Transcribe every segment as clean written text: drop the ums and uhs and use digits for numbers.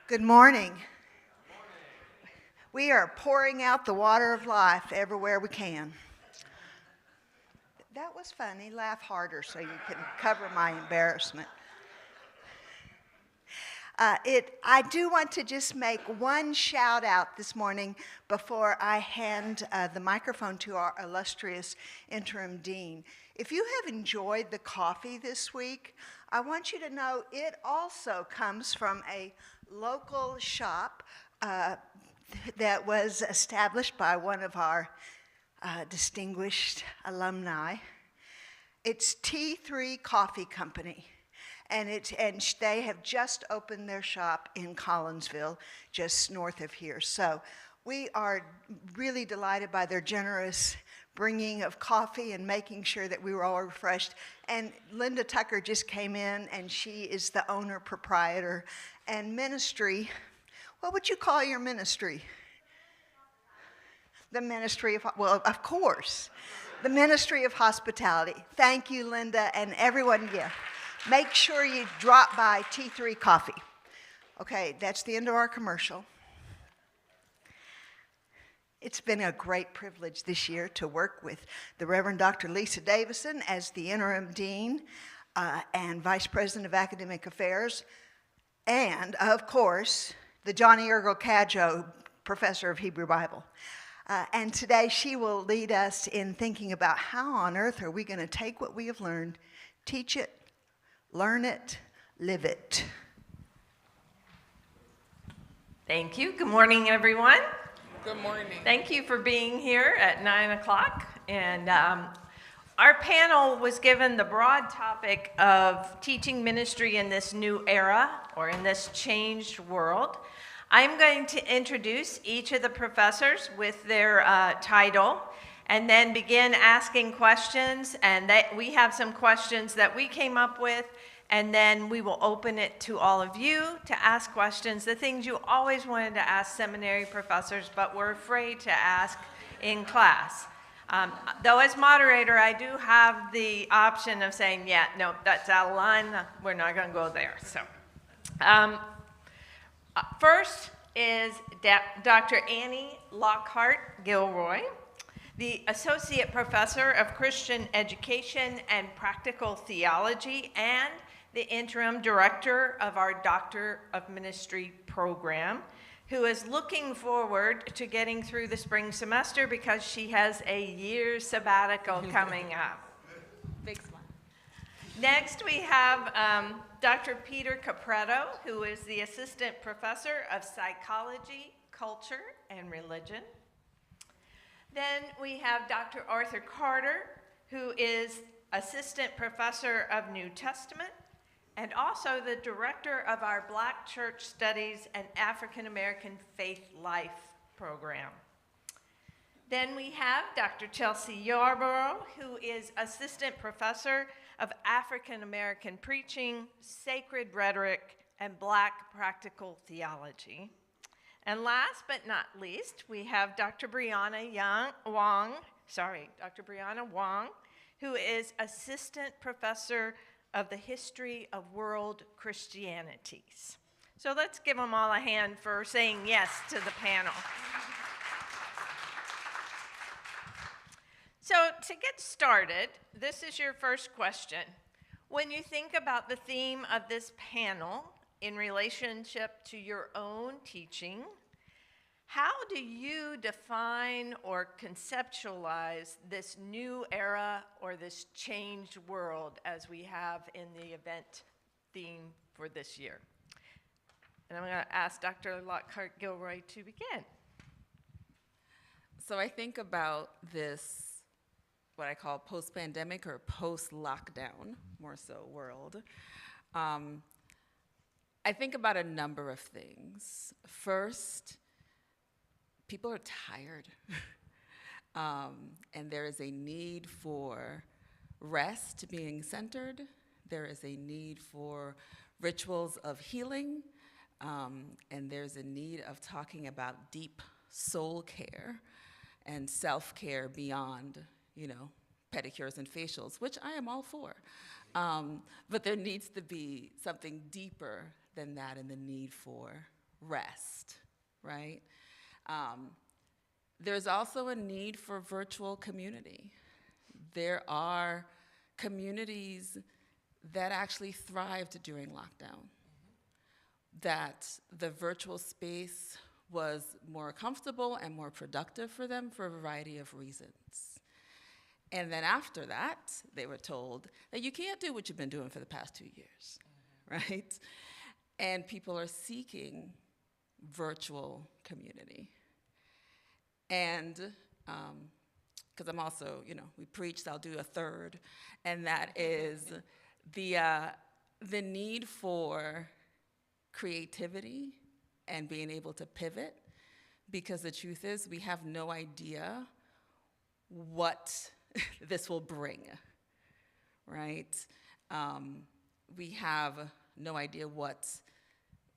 Good morning. We are pouring out the water of life everywhere we can. That was funny. Laugh harder so you can cover my embarrassment. I do want to just make one shout out this morning before I hand the microphone to our illustrious interim dean. If you have enjoyed the coffee this week, I want you to know it also comes from a local shop that was established by one of our distinguished alumni. It's T3 Coffee Company. And they have just opened their shop in Collinsville, just north of here. So we are really delighted by their generous bringing of coffee and making sure that we were all refreshed. And Linda Tucker just came in, and she is the owner, proprietor, and ministry. What would you call your ministry? The ministry of, well, of course, the ministry of hospitality. Thank you, Linda, and everyone, yeah. Make sure you drop by T3 Coffee. Okay, that's the end of our commercial. It's been a great privilege this year to work with the Reverend Dr. Lisa Davison as the interim dean and vice president of academic affairs, and of course, the Johnny Ergel Cadjo professor of Hebrew Bible. And today she will lead us in thinking about how on earth are we going to take what we have learned, teach it, learn it, live it. Thank you. Good morning, everyone. Good morning. Thank you for being here at 9 o'clock. And our panel was given the broad topic of teaching ministry in this new era or in this changed world. I'm going to introduce each of the professors with their title and then begin asking questions. And we have some questions that we came up with, and then we will open it to all of you to ask questions, the things you always wanted to ask seminary professors but were afraid to ask in class. Though as moderator, I do have the option of saying, yeah, no, that's out of line, we're not going to go there. So, first is Dr. Annie Lockhart Gilroy, the Associate Professor of Christian Education and Practical Theology and the Interim Director of our Doctor of Ministry program, who is looking forward to getting through the spring semester because she has a year's sabbatical coming up. Big smile. Next, we have Dr. Peter Capretto, who is the Assistant Professor of Psychology, Culture, and Religion. Then we have Dr. Arthur Carter, who is Assistant Professor of New Testament and also the Director of our Black Church Studies and African American Faith Life program. Then we have Dr. Chelsea Yarborough, who is Assistant Professor of African American Preaching, Sacred Rhetoric, and Black Practical Theology. And last but not least, we have Dr. Brianna Wong, who is Assistant Professor of the History of World Christianities. So let's give them all a hand for saying yes to the panel. So to get started, this is your first question. When you think about the theme of this panel in relationship to your own teaching, how do you define or conceptualize this new era or this changed world as we have in the event theme for this year? And I'm going to ask Dr. Lockhart Gilroy to begin. So I think about this, what I call post-pandemic or post-lockdown, more so, world. I think about a number of things. First, people are tired, and there is a need for rest being centered. There is a need for rituals of healing, and there's a need of talking about deep soul care and self-care beyond, pedicures and facials, which I am all for. But there needs to be something deeper than that, and the need for rest, right? There's also a need for virtual community. There are communities that actually thrived during lockdown, that the virtual space was more comfortable and more productive for them for a variety of reasons. And then after that, they were told that you can't do what you've been doing for the past 2 years, right? And people are seeking virtual community. And because I'm also, we preached, I'll do a third, and that is the need for creativity and being able to pivot, because the truth is we have no idea what this will bring, right? We have no idea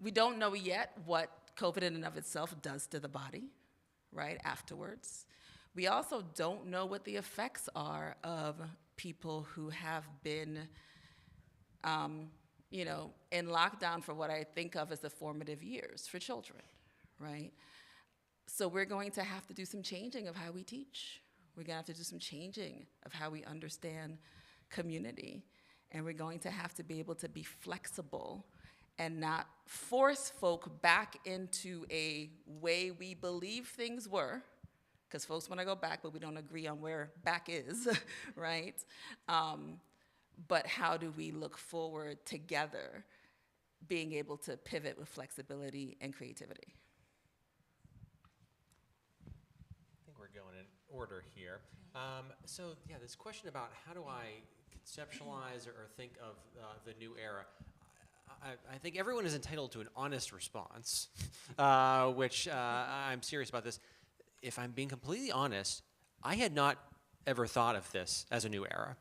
we don't know yet what COVID in and of itself does to the body, right, afterwards. We also don't know what the effects are of people who have been, in lockdown for what I think of as the formative years for children, right? So we're going to have to do some changing of how we teach. We're going to have to do some changing of how we understand community. And we're going to have to be able to be flexible and not force folk back into a way we believe things were, because folks want to go back, but we don't agree on where back is, right? But how do we look forward together, being able to pivot with flexibility and creativity? I think we're going in order here. So yeah, this question about how do I conceptualize or think of the new era. I think everyone is entitled to an honest response, which I'm serious about this. If I'm being completely honest, I had not ever thought of this as a new era.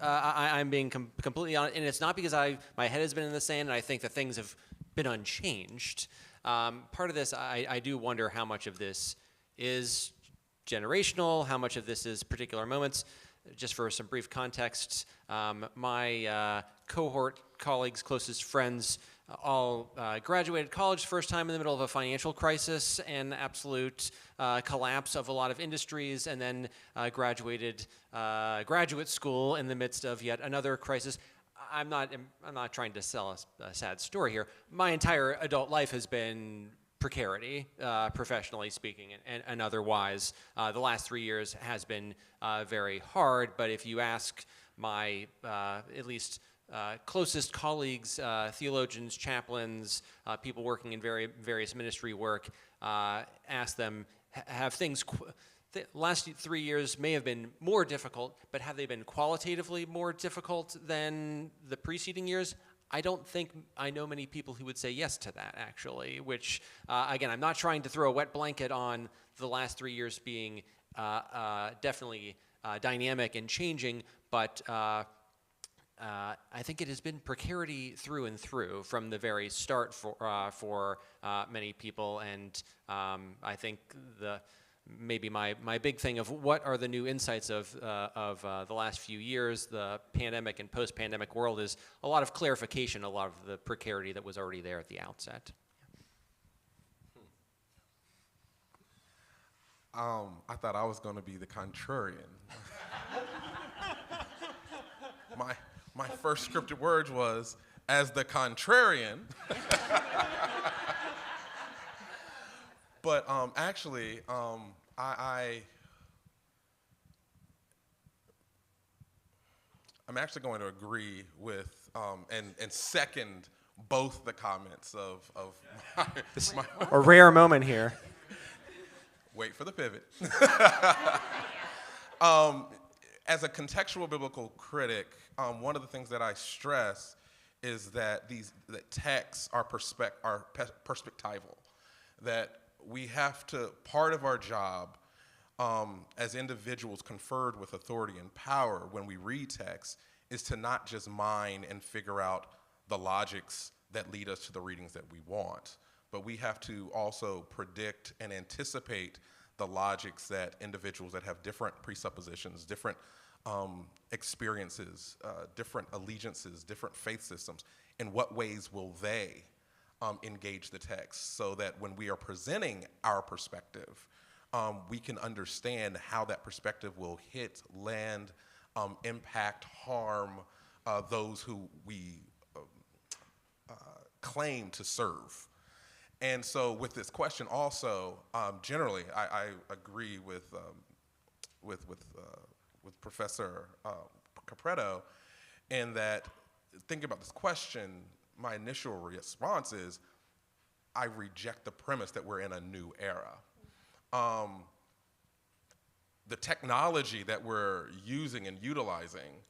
I'm being completely honest, and it's not because my head has been in the sand and I think that things have been unchanged. Part of this, I do wonder how much of this is generational, how much of this is particular moments. Just for some brief context, my cohort colleagues, closest friends, all graduated college first time in the middle of a financial crisis and absolute collapse of a lot of industries, and then graduated graduate school in the midst of yet another crisis. I'm not trying to sell a sad story here. My entire adult life has been precarity, professionally speaking, and otherwise. The last 3 years has been very hard, but if you ask my at least closest colleagues, theologians, chaplains, people working in various ministry work, ask them, have things, the last 3 years may have been more difficult, but have they been qualitatively more difficult than the preceding years? I don't think I know many people who would say yes to that, actually, which, again, I'm not trying to throw a wet blanket on the last 3 years being definitely dynamic and changing, but I think it has been precarity through and through from the very start for many people, and I think maybe my big thing of what are the new insights of the last few years, the pandemic and post-pandemic world, is a lot of clarification, a lot of the precarity that was already there at the outset. I thought I was going to be the contrarian. My first scripted words was, as the contrarian. But actually, I'm actually going to agree with and second both the comments of my A rare moment here. Wait for the pivot. As a contextual biblical critic, one of the things that I stress is that texts are perspectival, that we have to, part of our job as individuals conferred with authority and power when we read text is to not just mine and figure out the logics that lead us to the readings that we want, but we have to also predict and anticipate the logics that individuals that have different presuppositions, different experiences, different allegiances, different faith systems, in what ways will they engage the text so that when we are presenting our perspective, we can understand how that perspective will hit, land, impact, harm those who we claim to serve. And so with this question also, generally, I agree with Professor Capretto in that thinking about this question, my initial response is I reject the premise that we're in a new era. The technology that we're using and utilizing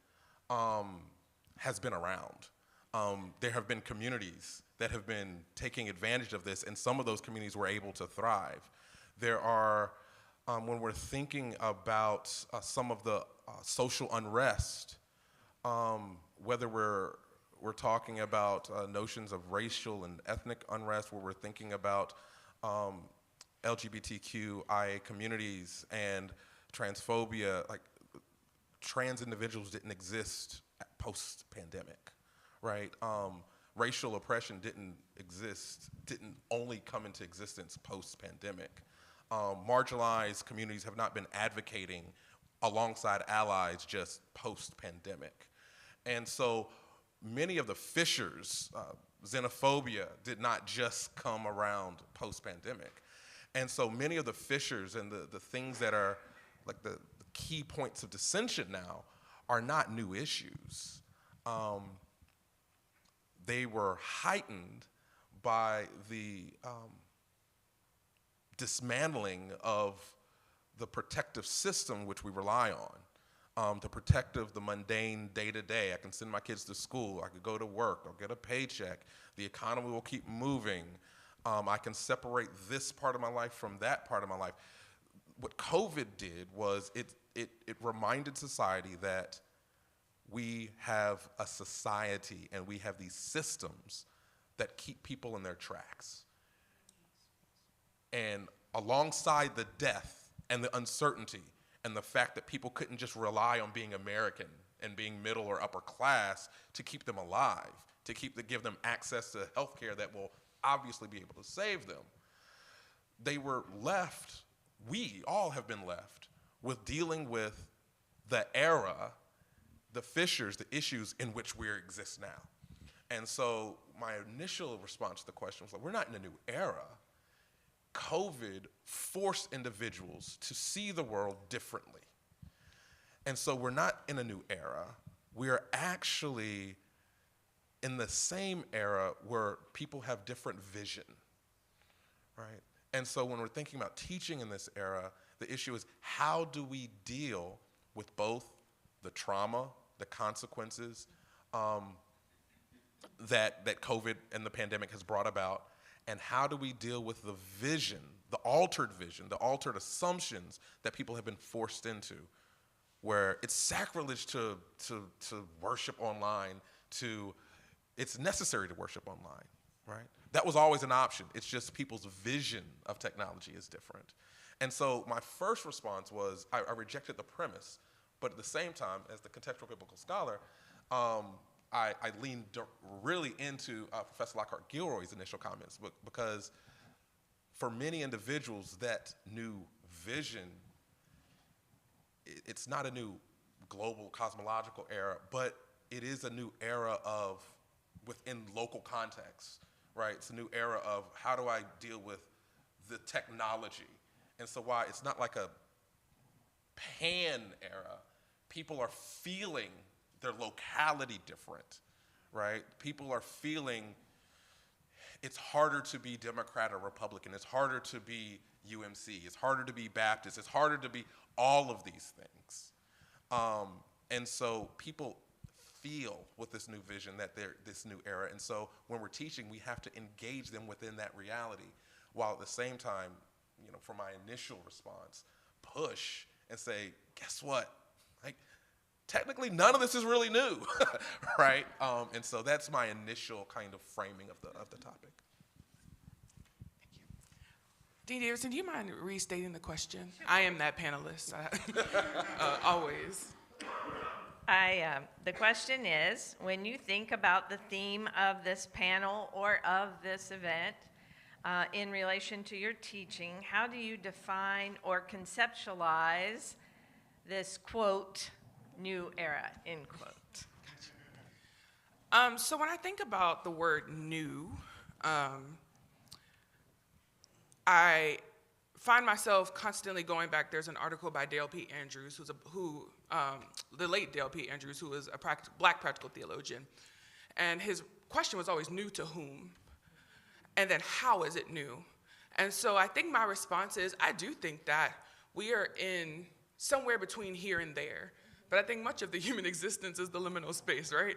has been around. There have been communities that have been taking advantage of this, and some of those communities were able to thrive. There are, when we're thinking about some of the social unrest, whether we're talking about notions of racial and ethnic unrest, where we're thinking about LGBTQIA communities and transphobia, like trans individuals didn't exist post-pandemic, right? Racial oppression didn't only come into existence post-pandemic. Marginalized communities have not been advocating alongside allies just post-pandemic. And so many of the fissures, xenophobia did not just come around post-pandemic. And so many of the fissures and the things that are like the key points of dissension now are not new issues. They were heightened by the dismantling of the protective system which we rely on. The mundane day-to-day. I can send my kids to school, I could go to work, I'll get a paycheck, the economy will keep moving, I can separate this part of my life from that part of my life. What COVID did was it reminded society that we have a society and we have these systems that keep people in their tracks. And alongside the death and the uncertainty and the fact that people couldn't just rely on being American and being middle or upper class to keep them alive, to give them access to healthcare that will obviously be able to save them, they were left, we all have been left with dealing with the era, the fissures, the issues in which we exist now. And so my initial response to the question was like, we're not in a new era. COVID forced individuals to see the world differently. And so we're not in a new era. We are actually in the same era where people have different vision, right? And so when we're thinking about teaching in this era, the issue is how do we deal with both the trauma, the consequences that COVID and the pandemic has brought about, and how do we deal with the vision, the altered assumptions that people have been forced into, where it's sacrilege to worship online, it's necessary to worship online, right? That was always an option. It's just people's vision of technology is different. And so my first response was I rejected the premise, but at the same time, as the contextual biblical scholar, I leaned really into Professor Lockhart Gilroy's initial comments because for many individuals, that new vision, it's not a new global cosmological era, but it is a new era of within local context, right? It's a new era of how do I deal with the technology? And so why it's not like a pan era, people are feeling their locality different, right? People are feeling it's harder to be Democrat or Republican. It's harder to be UMC. It's harder to be Baptist. It's harder to be all of these things. And so people feel with this new vision that they're this new era. And so when we're teaching, we have to engage them within that reality, while at the same time, for my initial response, push and say, guess what? Like, technically, none of this is really new, right? And so that's my initial kind of framing of the topic. Thank you. Dean Davidson, do you mind restating the question? I am that panelist, always. The question is, when you think about the theme of this panel or of this event in relation to your teaching, how do you define or conceptualize this, quote, new era, end quote? So when I think about the word new, I find myself constantly going back. There's an article by Dale P. Andrews, the late Dale P. Andrews, who was a black practical theologian. And his question was always, new to whom? And then how is it new? And so I think my response is, I do think that we are in somewhere between here and there. But I think much of the human existence is the liminal space, right?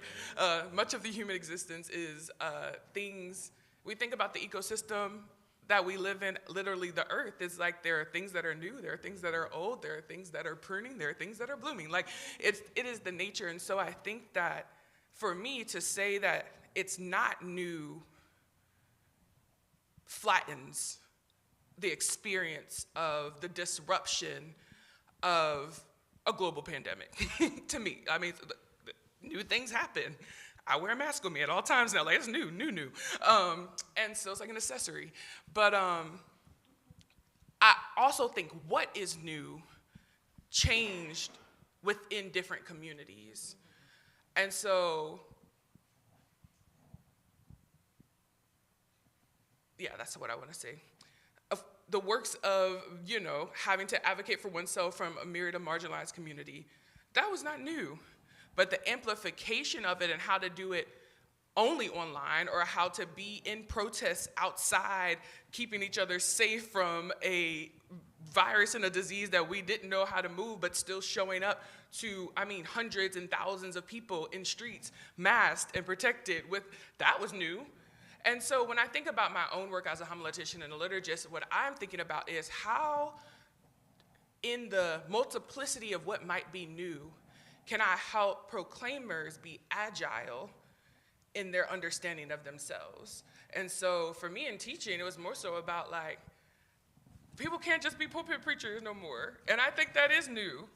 Much of the human existence is things, we think about the ecosystem that we live in, literally the earth is like there are things that are new, there are things that are old, there are things that are pruning, there are things that are blooming. Like it is the nature. And so I think that for me to say that it's not new flattens the experience of the disruption of a global pandemic to me. I mean, new things happen. I wear a mask on me at all times now. Like, it's new. And so it's like an accessory. But I also think what is new changed within different communities. And so, yeah, that's what I want to say. The works of, having to advocate for oneself from a myriad of marginalized community, that was not new. But the amplification of it and how to do it only online, or how to be in protests outside, keeping each other safe from a virus and a disease that we didn't know how to move, but still showing up to, hundreds and thousands of people in streets, masked and protected that was new. And so when I think about my own work as a homiletician and a liturgist, what I'm thinking about is how, in the multiplicity of what might be new, can I help proclaimers be agile in their understanding of themselves? And so for me in teaching, it was more so about people can't just be pulpit preachers no more. And I think that is new.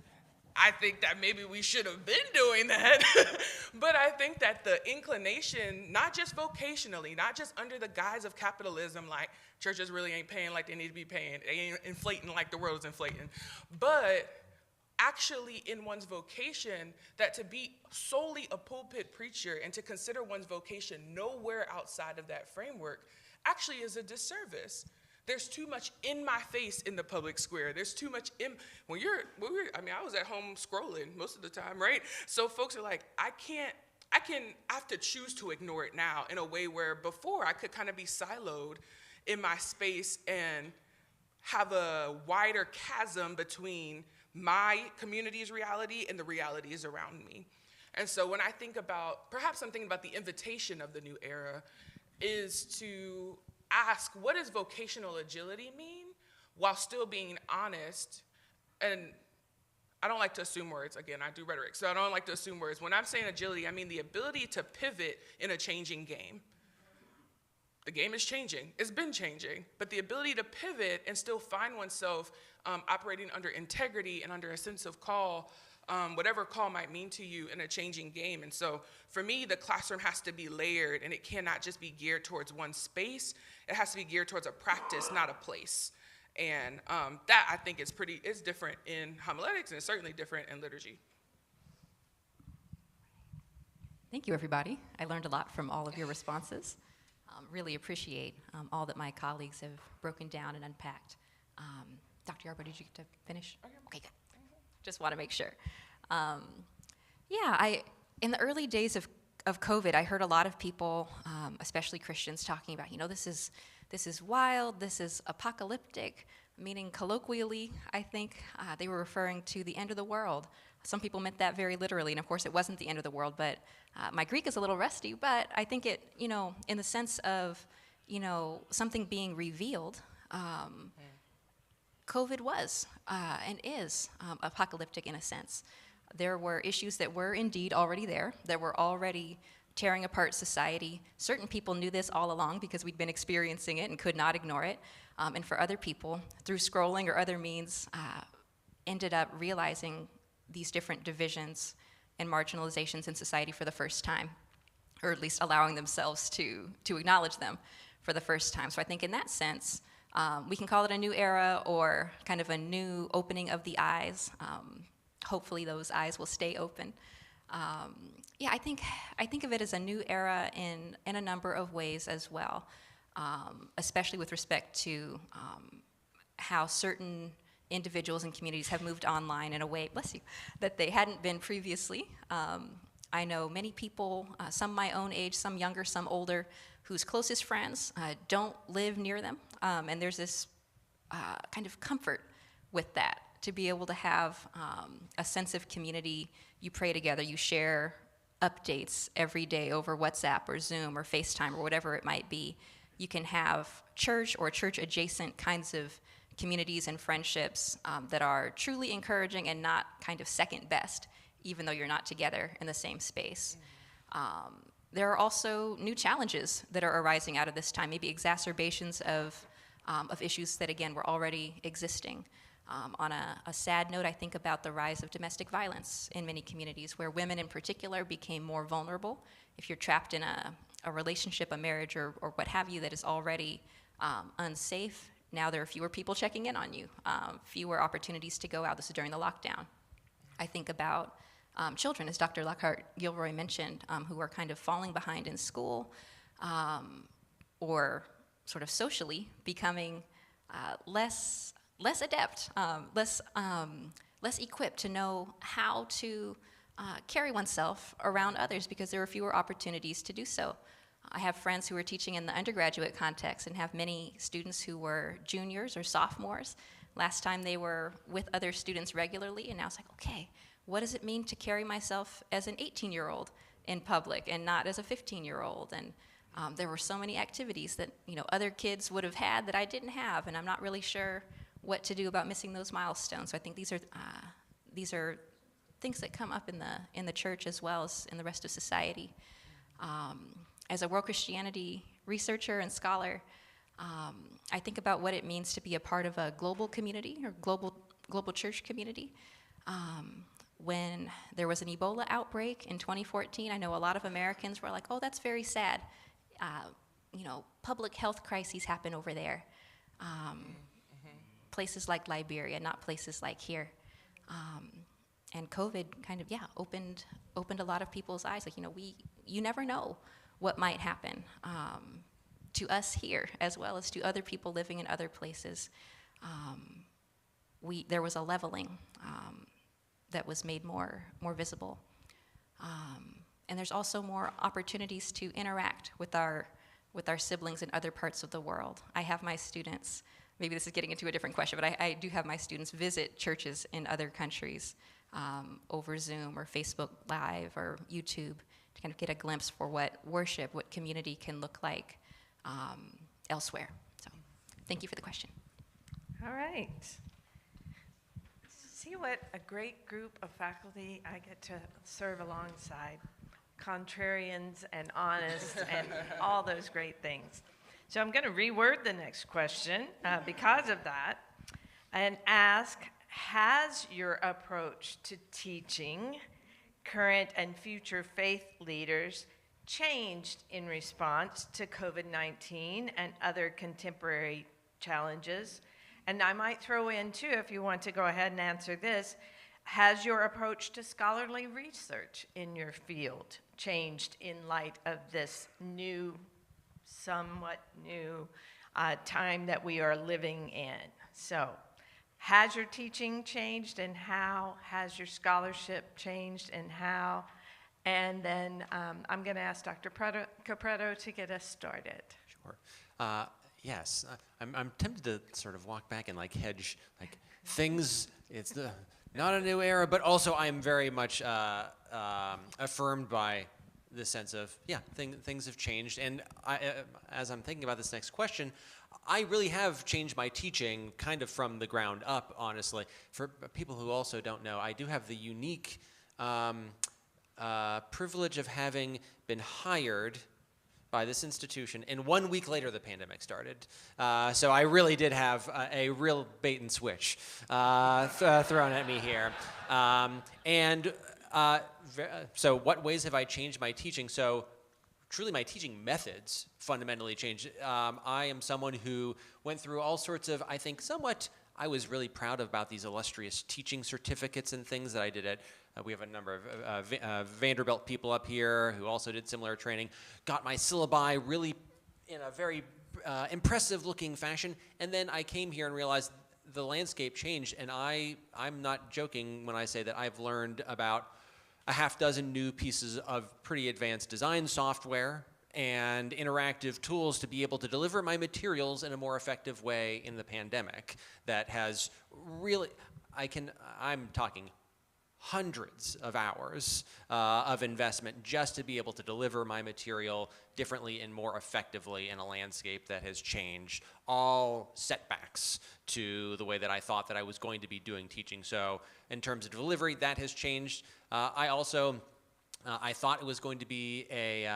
I think that maybe we should have been doing that. But I think that the inclination, not just vocationally, not just under the guise of capitalism, like churches really ain't paying like they need to be paying, they ain't inflating like the world is inflating, but actually in one's vocation, that to be solely a pulpit preacher and to consider one's vocation nowhere outside of that framework actually is a disservice. There's too much in my face in the public square. There's too much I was at home scrolling most of the time, right? So folks are like, I have to choose to ignore it now in a way where before I could kind of be siloed in my space and have a wider chasm between my community's reality and the realities around me. And so when I think about, perhaps I'm thinking about the invitation of the new era, is to ask, what does vocational agility mean while still being honest? And I don't like to assume words. Again, I do rhetoric, so I don't like to assume words. When I'm saying agility, I mean the ability to pivot in a changing game. The game is changing. It's been changing. But the ability to pivot and still find oneself operating under integrity and under a sense of call, whatever call might mean to you in a changing game. And so for me, the classroom has to be layered, and it cannot just be geared towards one space. It has to be geared towards a practice, not a place. And that, I think, is different in homiletics, and it's certainly different in liturgy. Thank you, everybody. I learned a lot from all of your responses. Really appreciate all that my colleagues have broken down and unpacked. Dr. Yarbo, did you get to finish? Okay, good. Just want to make sure. In the early days of COVID, I heard a lot of people, especially Christians, talking about, this is wild, this is apocalyptic, meaning colloquially, I think, they were referring to the end of the world. Some people meant that very literally, and of course it wasn't the end of the world, but my Greek is a little rusty, but I think it, in the sense of, something being revealed, COVID was and is apocalyptic in a sense. There were issues that were indeed already there, that were already tearing apart society. Certain people knew this all along because we'd been experiencing it and could not ignore it. And for other people, through scrolling or other means, ended up realizing these different divisions and marginalizations in society for the first time, or at least allowing themselves to acknowledge them for the first time. So I think in that sense, we can call it a new era or kind of a new opening of the eyes. Hopefully those eyes will stay open. Yeah, I think of it as a new era in a number of ways as well, especially with respect to how certain individuals and communities have moved online in a way, bless you, that they hadn't been previously. I know many people, some my own age, some younger, some older, whose closest friends don't live near them. And there's this kind of comfort with that, to be able to have a sense of community. You pray together, you share updates every day over WhatsApp or Zoom or FaceTime or whatever it might be. You can have church or church adjacent kinds of communities and friendships that are truly encouraging and not kind of second best, even though you're not together in the same space. There are also new challenges that are arising out of this time, maybe exacerbations of issues that, again, were already existing. On a sad note, I think about the rise of domestic violence in many communities, where women in particular became more vulnerable. If you're trapped in a relationship, a marriage, or what have you that is already unsafe, now there are fewer people checking in on you, fewer opportunities to go out. This is during the lockdown. I think about children, as Dr. Lockhart-Gilroy mentioned, who are kind of falling behind in school or sort of socially becoming less adept, less equipped to know how to carry oneself around others because there are fewer opportunities to do so. I have friends who are teaching in the undergraduate context and have many students who were juniors or sophomores. Last time they were with other students regularly, and now it's like, okay, what does it mean to carry myself as an 18-year-old in public and not as a 15-year-old? And there were so many activities that other kids would have had that I didn't have, and I'm not really sure what to do about missing those milestones. So I think these are things that come up in the church as well as in the rest of society. As a world Christianity researcher and scholar, I think about what it means to be a part of a global community or global church community. When there was an Ebola outbreak in 2014, I know a lot of Americans were like, oh, that's very sad. Public health crises happen over there. Places like Liberia, not places like here. And COVID kind of, opened a lot of people's eyes. Like, you never know what might happen to us here as well as to other people living in other places. There was a leveling that was made more visible. And there's also more opportunities to interact with our siblings in other parts of the world. I have my students, maybe this is getting into a different question, but I do have my students visit churches in other countries over Zoom or Facebook Live or YouTube to kind of get a glimpse for what worship, what community can look like elsewhere. So thank you for the question. All right. See what a great group of faculty I get to serve alongside. Contrarians and honest and all those great things. So I'm going to reword the next question because of that and ask, has your approach to teaching current and future faith leaders changed in response to COVID-19 and other contemporary challenges? And I might throw in too, if you want to go ahead and answer this, has your approach to scholarly research in your field changed in light of this somewhat new time that we are living in? So, has your teaching changed and how? Has your scholarship changed and how? And then I'm going to ask Dr. Capretto to get us started. Sure. Yes, I'm tempted to sort of walk back and hedge things. It's not a new era, but also I'm very much affirmed by the sense of things have changed. And as I'm thinking about this next question, I really have changed my teaching kind of from the ground up, honestly. For people who also don't know, I do have the unique privilege of having been hired by this institution, and 1 week later the pandemic started. So I really did have a real bait and switch thrown at me here. And So what ways have I changed my teaching? So truly my teaching methods fundamentally changed. I am someone who went through all sorts of, I think, I was really proud about these illustrious teaching certificates and things that I did at, we have a number of Vanderbilt people up here who also did similar training, got my syllabi really in a very impressive looking fashion, and then I came here and realized the landscape changed, and I'm not joking when I say that I've learned about a half dozen new pieces of pretty advanced design software and interactive tools to be able to deliver my materials in a more effective way in the pandemic that has really, I'm talking hundreds of hours of investment just to be able to deliver my material differently and more effectively in a landscape that has changed, all setbacks to the way that I thought that I was going to be doing teaching. So in terms of delivery, that has changed. I thought it was going to be a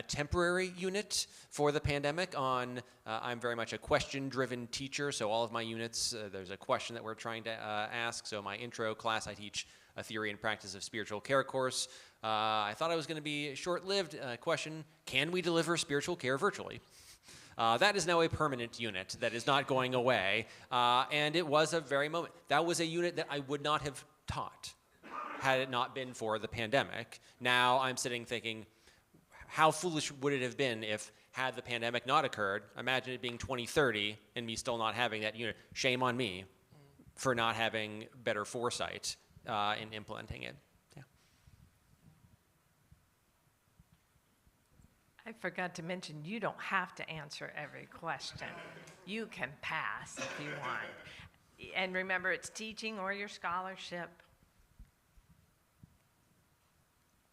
temporary unit for the pandemic. I'm very much a question-driven teacher, so all of my units, there's a question that we're trying to ask. So my intro class, I teach a theory and practice of spiritual care course. I thought I was going to be short-lived. Question, can we deliver spiritual care virtually? That is now a permanent unit that is not going away, and it was a very moment. That was a unit that I would not have taught had it not been for the pandemic. Now I'm sitting thinking, how foolish would it have been if, had the pandemic not occurred, imagine it being 2030 and me still not having that unit. Shame on me for not having better foresight in implementing it. Yeah. I forgot to mention, you don't have to answer every question. You can pass if you want. And remember, it's teaching or your scholarship.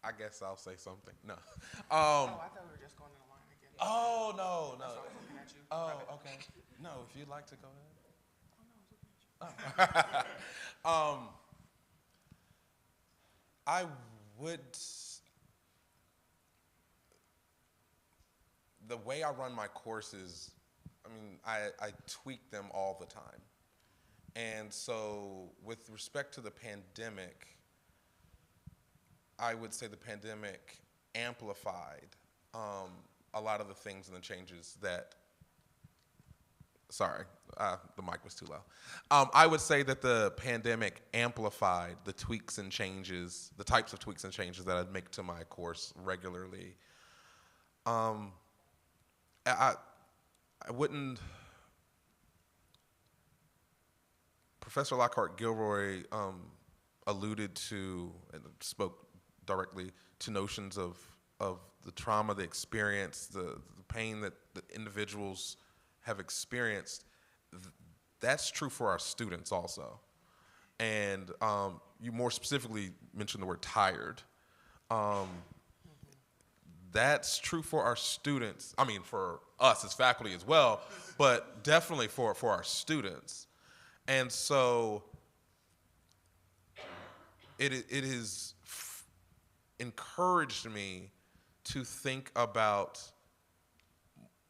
I guess I'll say something. No. Oh, I thought we were just going in a line again. Oh, no, That's no. why I was looking at you. Oh, okay. No, if you'd like to go ahead. I would, the way I run my courses, I mean, I tweak them all the time. And so with respect to the pandemic, I would say the pandemic amplified a lot of the things and the changes that, sorry, the mic was too low. I would say that the pandemic amplified the tweaks and changes, the types of tweaks and changes that I'd make to my course regularly. I wouldn't, Professor Lockhart Gilroy alluded to and spoke directly to notions of the trauma, the experience, the pain that the individuals have experienced. That's true for our students also. And you more specifically mentioned the word tired. That's true for our students. I mean, for us as faculty as well, but definitely for our students. And so it has encouraged me to think about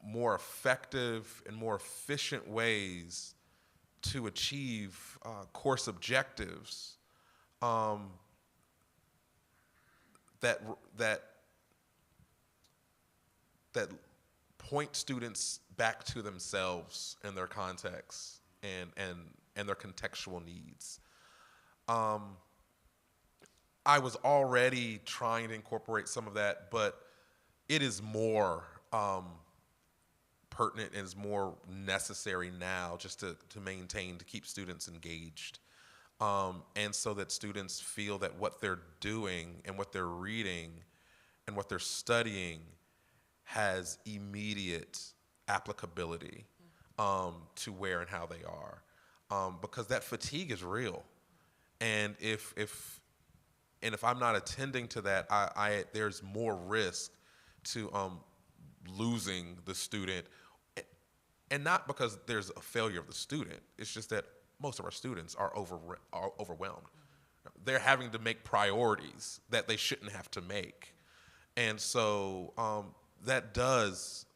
more effective and more efficient ways to achieve course objectives that point students back to themselves and their context and their contextual needs. I was already trying to incorporate some of that, but it is more pertinent and is more necessary now just to maintain, to keep students engaged. And so that students feel that what they're doing and what they're reading and what they're studying has immediate applicability to where and how they are. Because that fatigue is real. And if I'm not attending to that, there's more risk to losing the student. And not because there's a failure of the student. It's just that most of our students are overwhelmed. They're having to make priorities that they shouldn't have to make. And so that does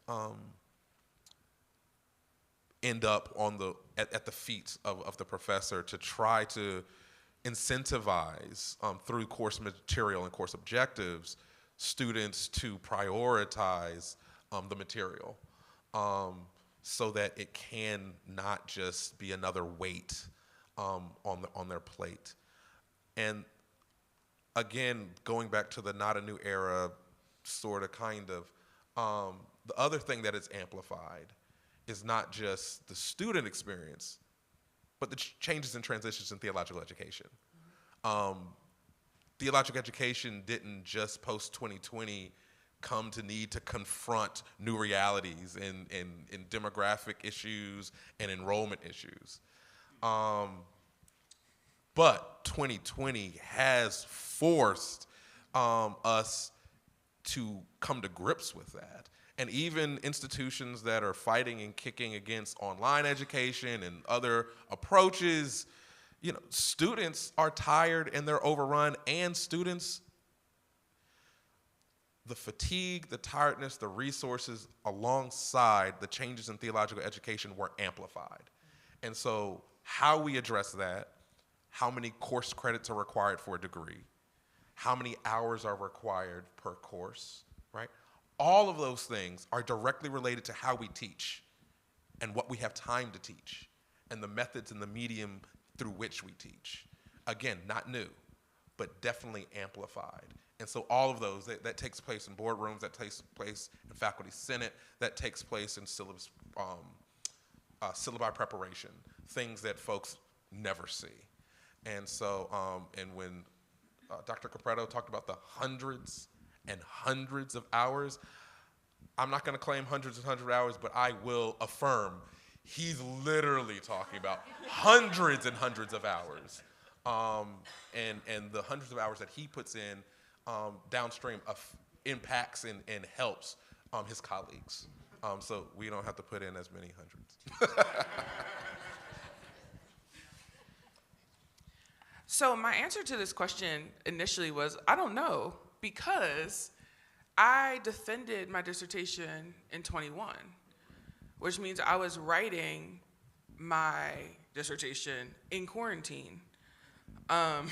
end up at the feet of the professor to try to incentivize through course material and course objectives students to prioritize the material so that it can not just be another weight on their plate. And again, going back to the not a new era, sort of, kind of, the other thing that is amplified is not just the student experience, but the changes and transitions in theological education. Theological education didn't just post-2020 come to need to confront new realities in demographic issues and enrollment issues. But 2020 has forced us to come to grips with that. And even institutions that are fighting and kicking against online education and other approaches, students are tired and they're overrun, and students, the fatigue, the tiredness, the resources alongside the changes in theological education were amplified. And so how we address that, how many course credits are required for a degree, how many hours are required per course, right? All of those things are directly related to how we teach and what we have time to teach and the methods and the medium through which we teach. Again, not new, but definitely amplified. And so all of those, that takes place in boardrooms, that takes place in faculty senate, that takes place in syllabi preparation, things that folks never see. And so, and when Dr. Capretto talked about the hundreds and hundreds of hours, I'm not going to claim hundreds and hundreds of hours, but I will affirm he's literally talking about hundreds and hundreds of hours. And the hundreds of hours that he puts in downstream impacts and helps his colleagues. So we don't have to put in as many hundreds. So my answer to this question initially was, I don't know, because I defended my dissertation in 21, which means I was writing my dissertation in quarantine. Yeah,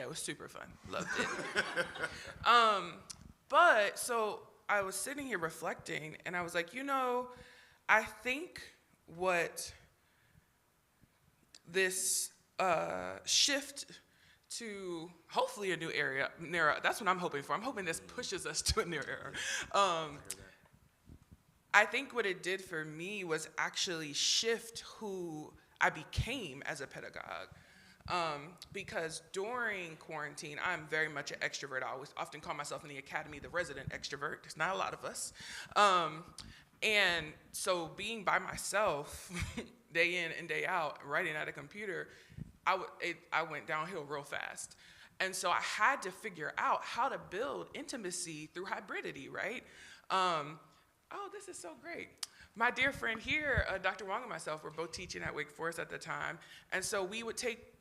it was super fun. Loved it. But so I was sitting here reflecting, and I was like, I think what this shift to hopefully a new era, that's what I'm hoping for. I'm hoping this pushes us to a new era. I think what it did for me was actually shift who I became as a pedagogue. Because during quarantine, I'm very much an extrovert. I always often call myself in the academy the resident extrovert. There's not a lot of us. And so being by myself day in and day out, writing at a computer, I went downhill real fast. And so I had to figure out how to build intimacy through hybridity, right? Oh, this is so great. My dear friend here, Dr. Wong and myself, were both teaching at Wake Forest at the time. And so we would take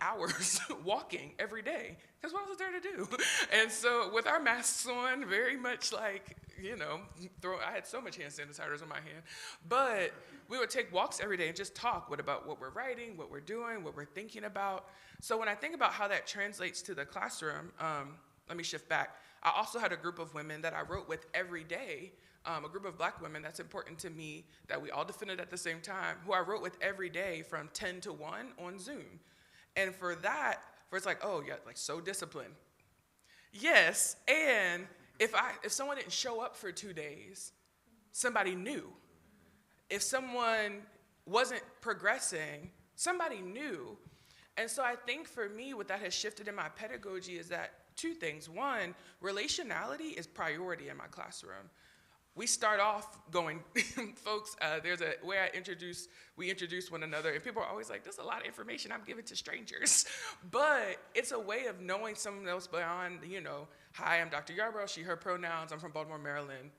hours walking every day, because what else is there to do? And so with our masks on, very much like, I had so much hand sanitizers on my hand, but we would take walks every day and just talk about what we're writing, what we're doing, what we're thinking about. So when I think about how that translates to the classroom, let me shift back. I also had a group of women that I wrote with every day, a group of Black women that's important to me, that we all defended at the same time, who I wrote with every day from 10 to 1 on Zoom. And for it's like, oh, yeah, like so disciplined. Yes, and if someone didn't show up for 2 days, somebody knew. If someone wasn't progressing, somebody knew. And so I think for me, what that has shifted in my pedagogy is that two things. One, relationality is priority in my classroom. We start off going, folks, there's a way we introduce one another, and people are always like, there's a lot of information I'm giving to strangers. But it's a way of knowing someone else beyond, hi, I'm Dr. Yarbrough, she, her pronouns, I'm from Baltimore, Maryland.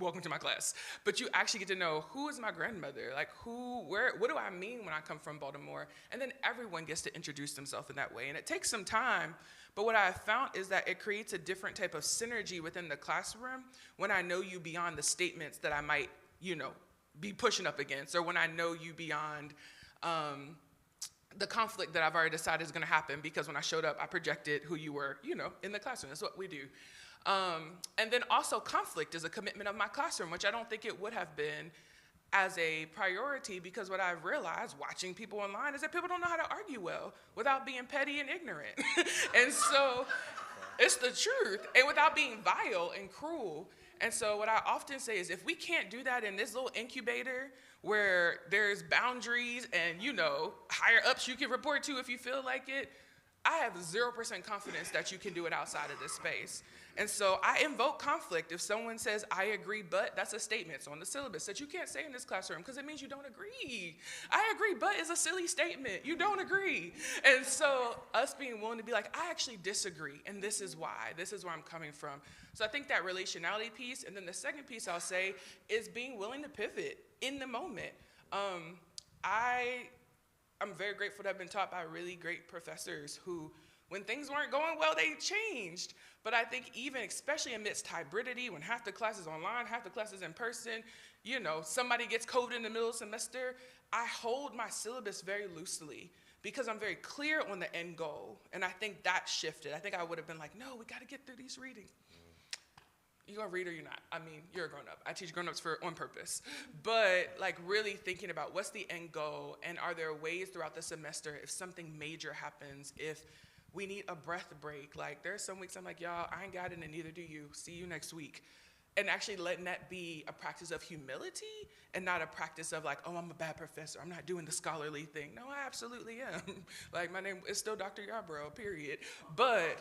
Welcome to my class. But you actually get to know, who is my grandmother? Like, what do I mean when I come from Baltimore? And then everyone gets to introduce themselves in that way. And it takes some time, but what I have found is that it creates a different type of synergy within the classroom when I know you beyond the statements that I might, be pushing up against, or when I know you beyond the conflict that I've already decided is going to happen because when I showed up, I projected who you were, in the classroom. That's what we do. And then also conflict is a commitment of my classroom, which I don't think it would have been as a priority, because what I've realized watching people online is that people don't know how to argue well without being petty and ignorant. And so it's the truth, and without being vile and cruel. And so what I often say is, if we can't do that in this little incubator where there's boundaries and, higher ups you can report to if you feel like it, I have 0% confidence that you can do it outside of this space. And so I invoke conflict. If someone says, I agree, but, that's a statement. It's on the syllabus that you can't say in this classroom because it means you don't agree. I agree, but is a silly statement. You don't agree. And so us being willing to be like, I actually disagree, and this is why. This is where I'm coming from. So I think that relationality piece, and then the second piece I'll say is being willing to pivot in the moment. I'm very grateful to have been taught by really great professors who, when things weren't going well, they changed. But I think even, especially amidst hybridity, when half the class is online, half the class is in person, somebody gets COVID in the middle of the semester, I hold my syllabus very loosely because I'm very clear on the end goal. And I think that shifted. I think I would have been like, no, we got to get through these readings. You gonna read or you're not? I mean, you're a grown-up. I teach grown-ups on purpose. But really thinking about what's the end goal, and are there ways throughout the semester if something major happens, if we need a breath break. There's some weeks I'm like, y'all, I ain't got it and neither do you. See you next week. And actually letting that be a practice of humility and not a practice of oh, I'm a bad professor. I'm not doing the scholarly thing. No, I absolutely am. My name is still Dr. Yarbrough, period. But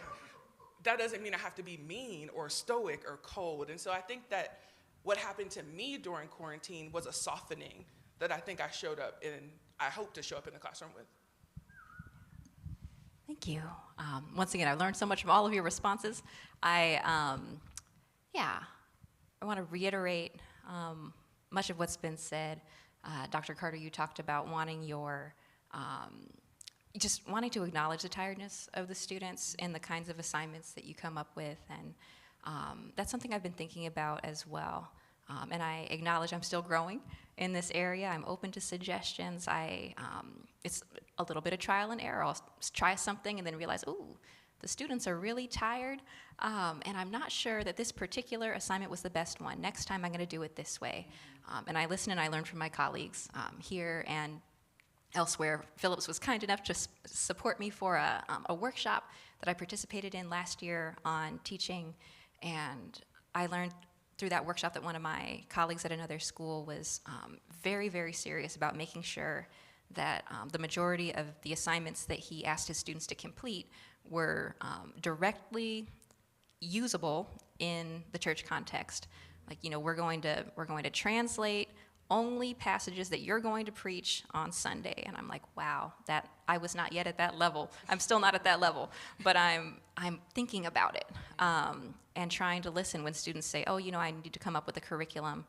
that doesn't mean I have to be mean or stoic or cold. And so I think that what happened to me during quarantine was a softening that I think I showed up in, I hope to show up in the classroom with. Thank you. Once again, I learned so much from all of your responses. I want to reiterate much of what's been said. Dr. Carter, you talked about just wanting to acknowledge the tiredness of the students and the kinds of assignments that you come up with, and that's something I've been thinking about as well. And I acknowledge I'm still growing in this area. I'm open to suggestions. It's a little bit of trial and error. I'll try something and then realize, ooh, the students are really tired, and I'm not sure that this particular assignment was the best one. Next time I'm going to do it this way. And I listen and I learn from my colleagues here and elsewhere. Phillips was kind enough to support me for a workshop that I participated in last year on teaching, and I learned through that workshop that one of my colleagues at another school was very, very serious about making sure that the majority of the assignments that he asked his students to complete were directly usable in the church context. We're going to translate only passages that you're going to preach on Sunday. And I'm like, wow, that I was not yet at that level. I'm still not at that level, but I'm thinking about it and trying to listen when students say, oh, I need to come up with a curriculum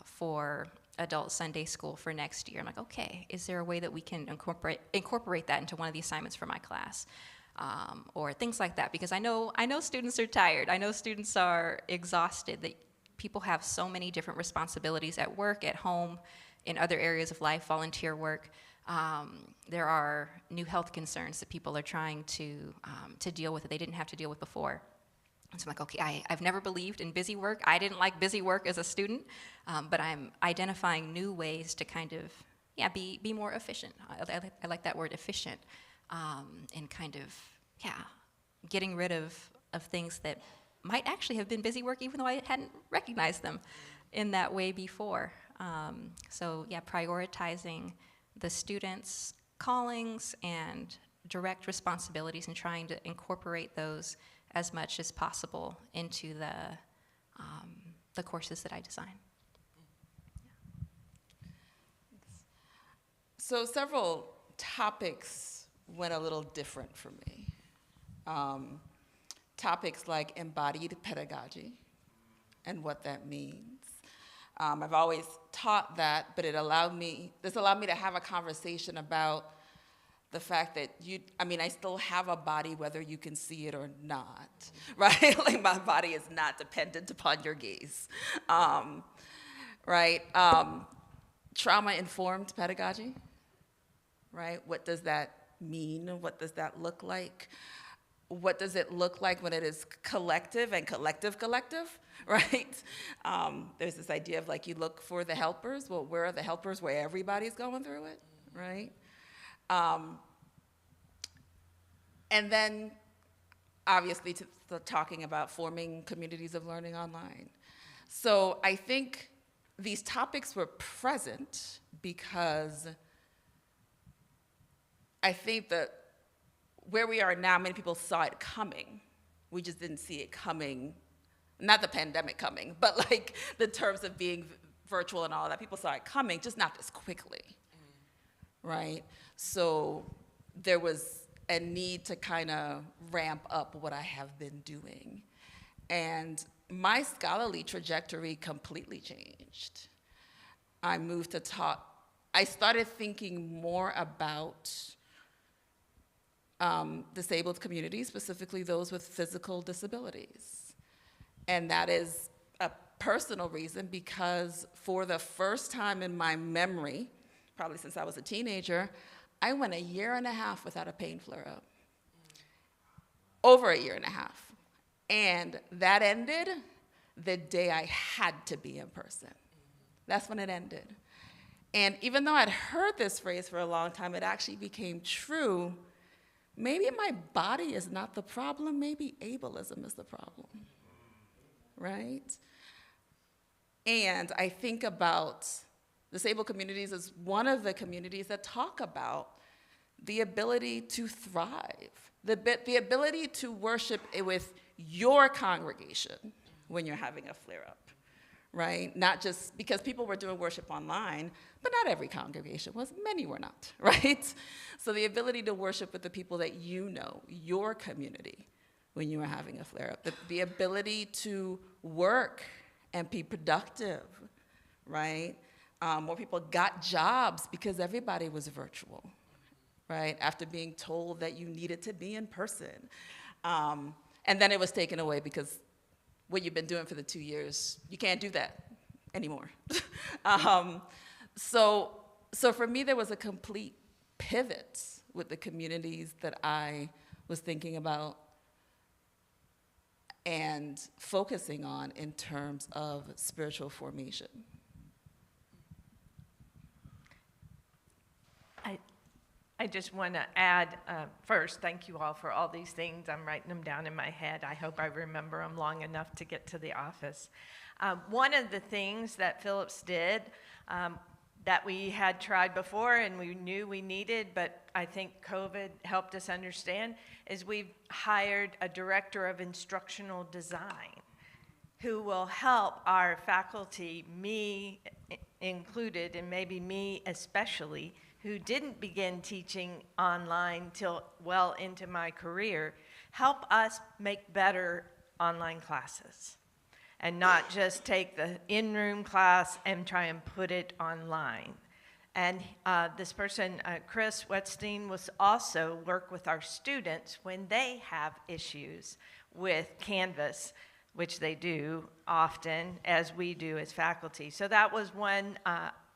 for adult Sunday school for next year. I'm like, okay, is there a way that we can incorporate that into one of the assignments for my class? Or things like that, because I know students are tired. I know students are exhausted, that people have so many different responsibilities at work, at home, in other areas of life, volunteer work. There are new health concerns that people are trying to deal with that they didn't have to deal with before. And so I'm like, okay, I've never believed in busy work. I didn't like busy work as a student, but I'm identifying new ways to kind of, be more efficient. I like that word, efficient, and kind of, getting rid of things that might actually have been busy work even though I hadn't recognized them in that way before. Prioritizing the students' callings and direct responsibilities and trying to incorporate those as much as possible into the courses that I design. So several topics went a little different for me. Topics like embodied pedagogy and what that means. I've always taught that, but this allowed me to have a conversation about the fact that I still have a body whether you can see it or not, right? My body is not dependent upon your gaze, right? Trauma-informed pedagogy, right? What does that mean? What does that look like? What does it look like when it is collective and collective, right? There's this idea of like you look for the helpers. Well, where are the helpers where everybody's going through it, right? And then obviously to talking about forming communities of learning online. So I think these topics were present because I think that where we are now, many people saw it coming. We just didn't see it coming, not the pandemic coming, but like the terms of being virtual and all that. People saw it coming, just not this quickly, right? So there was a need to kind of ramp up what I have been doing. And my scholarly trajectory completely changed. I moved to talk, I started thinking more about disabled communities, specifically those with physical disabilities. And that is a personal reason because for the first time in my memory, probably since I was a teenager, I went 1.5 years without a pain flare-up. Over 1.5 years. And that ended the day I had to be in person. That's when it ended. And even though I'd heard this phrase for a long time, it actually became true. Maybe my body is not the problem, maybe ableism is the problem, right? And I think about disabled communities as one of the communities that talk about the ability to thrive, the ability to worship with your congregation when you're having a flare-up, right? Not just because people were doing worship online, but not every congregation was, many were not, right? So the ability to worship with the people that you know, your community, when you are having a flare-up, the ability to work and be productive, right? More people got jobs because everybody was virtual, right? After being told that you needed to be in person. And then it was taken away because what you've been doing for the 2 years, you can't do that anymore. So for me, there was a complete pivot with the communities that I was thinking about and focusing on in terms of spiritual formation. I just want to add, first, thank you all for all these things. I'm writing them down in my head. I hope I remember them long enough to get to the office. One of the things that Phillips did that we had tried before and we knew we needed, but I think COVID helped us understand, is we've hired a director of instructional design who will help our faculty, me included, and maybe me especially, who didn't begin teaching online till well into my career, help us make better online classes and not just take the in-room class and try and put it online. And this person, Chris Wetstein, will also work with our students when they have issues with Canvas, which they do often, as we do as faculty. So that was one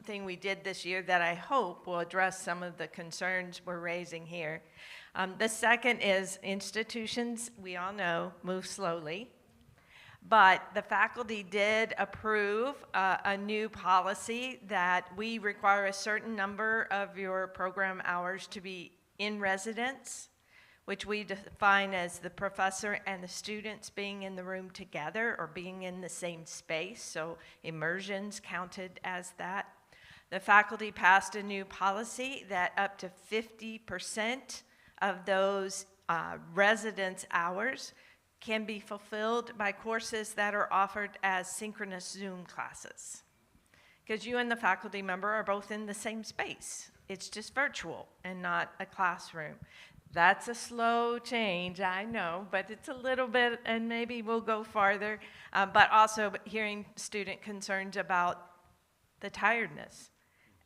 thing we did this year that I hope will address some of the concerns we're raising here. The second is institutions, we all know, move slowly. But the faculty did approve a new policy that we require a certain number of your program hours to be in residence, which we define as the professor and the students being in the room together or being in the same space, so immersions counted as that. The faculty passed a new policy that up to 50% of those residence hours can be fulfilled by courses that are offered as synchronous Zoom classes. Because you and the faculty member are both in the same space. It's just virtual and not a classroom. That's a slow change, I know, but it's a little bit, and maybe we'll go farther. But also hearing student concerns about the tiredness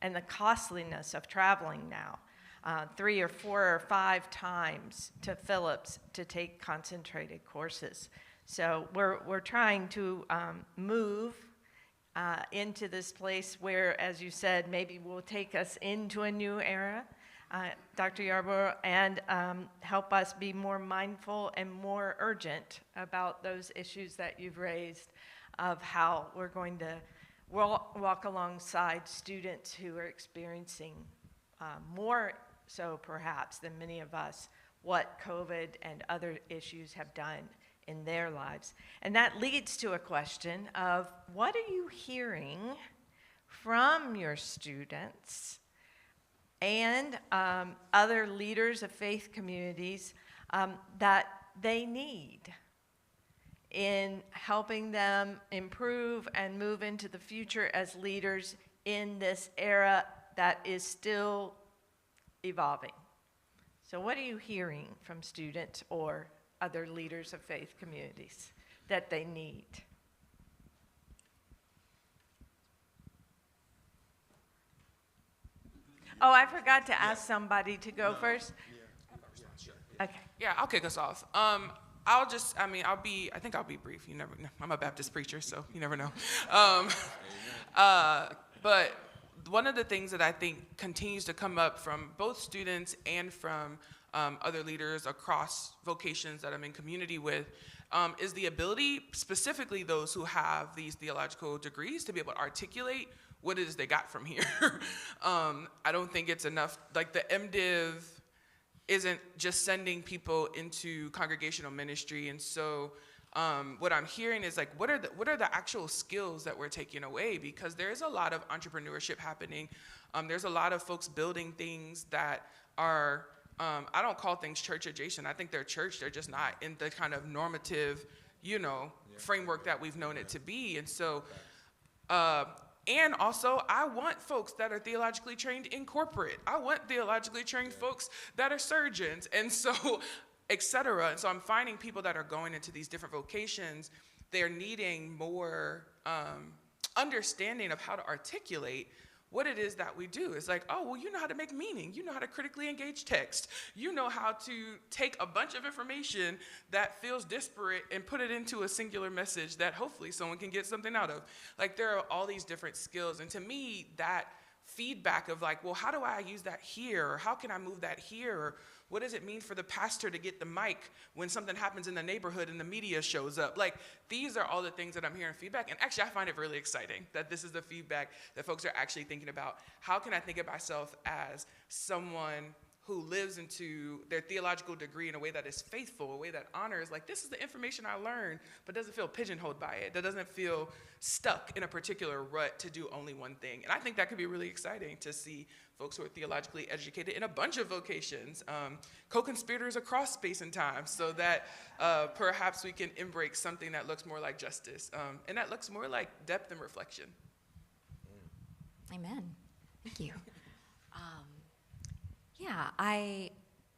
and the costliness of traveling now. 3 or 4 or 5 times to Phillips to take concentrated courses. So we're trying to move into this place where, as you said, maybe will take us into a new era. Dr. Yarborough, and help us be more mindful and more urgent about those issues that you've raised of how we're going to walk alongside students who are experiencing more so perhaps than many of us what COVID and other issues have done in their lives. And that leads to a question of what are you hearing from your students and other leaders of faith communities that they need in helping them improve and move into the future as leaders in this era that is still evolving. So what are you hearing from students or other leaders of faith communities that they need? Oh, I forgot to ask somebody to go first. Okay. Yeah, I'll kick us off. I think I'll be brief. You never know. I'm a Baptist preacher, so you never know. But one of the things that I think continues to come up from both students and from other leaders across vocations that I'm in community with is the ability, specifically those who have these theological degrees, to be able to articulate what it is they got from here. I don't think it's enough. Like the MDiv isn't just sending people into congregational ministry, and so what I'm hearing is like, what are the actual skills that we're taking away? Because there is a lot of entrepreneurship happening. There's a lot of folks building things that are, I don't call things church adjacent. I think they're church. They're just not in the kind of normative, framework that we've known it to be. And so, and also, I want folks that are theologically trained in corporate. I want theologically trained folks that are surgeons, and so, et cetera. And so I'm finding people that are going into these different vocations, they're needing more understanding of how to articulate what it is that we do. It's like, oh, well, you know how to make meaning. You know how to critically engage text. You know how to take a bunch of information that feels disparate and put it into a singular message that hopefully someone can get something out of. Like, there are all these different skills. And to me, that feedback of like, well, how do I use that here? Or how can I move that here? Or what does it mean for the pastor to get the mic when something happens in the neighborhood and the media shows up? Like, these are all the things that I'm hearing feedback. And actually, I find it really exciting that this is the feedback that folks are actually thinking about. How can I think of myself as someone who lives into their theological degree in a way that is faithful, a way that honors, like, this is the information I learned, but doesn't feel pigeonholed by it, that doesn't feel stuck in a particular rut to do only one thing. And I think that could be really exciting to see folks who are theologically educated in a bunch of vocations, co-conspirators across space and time, so that perhaps we can embrace something that looks more like justice, and that looks more like depth and reflection. Amen. Thank you.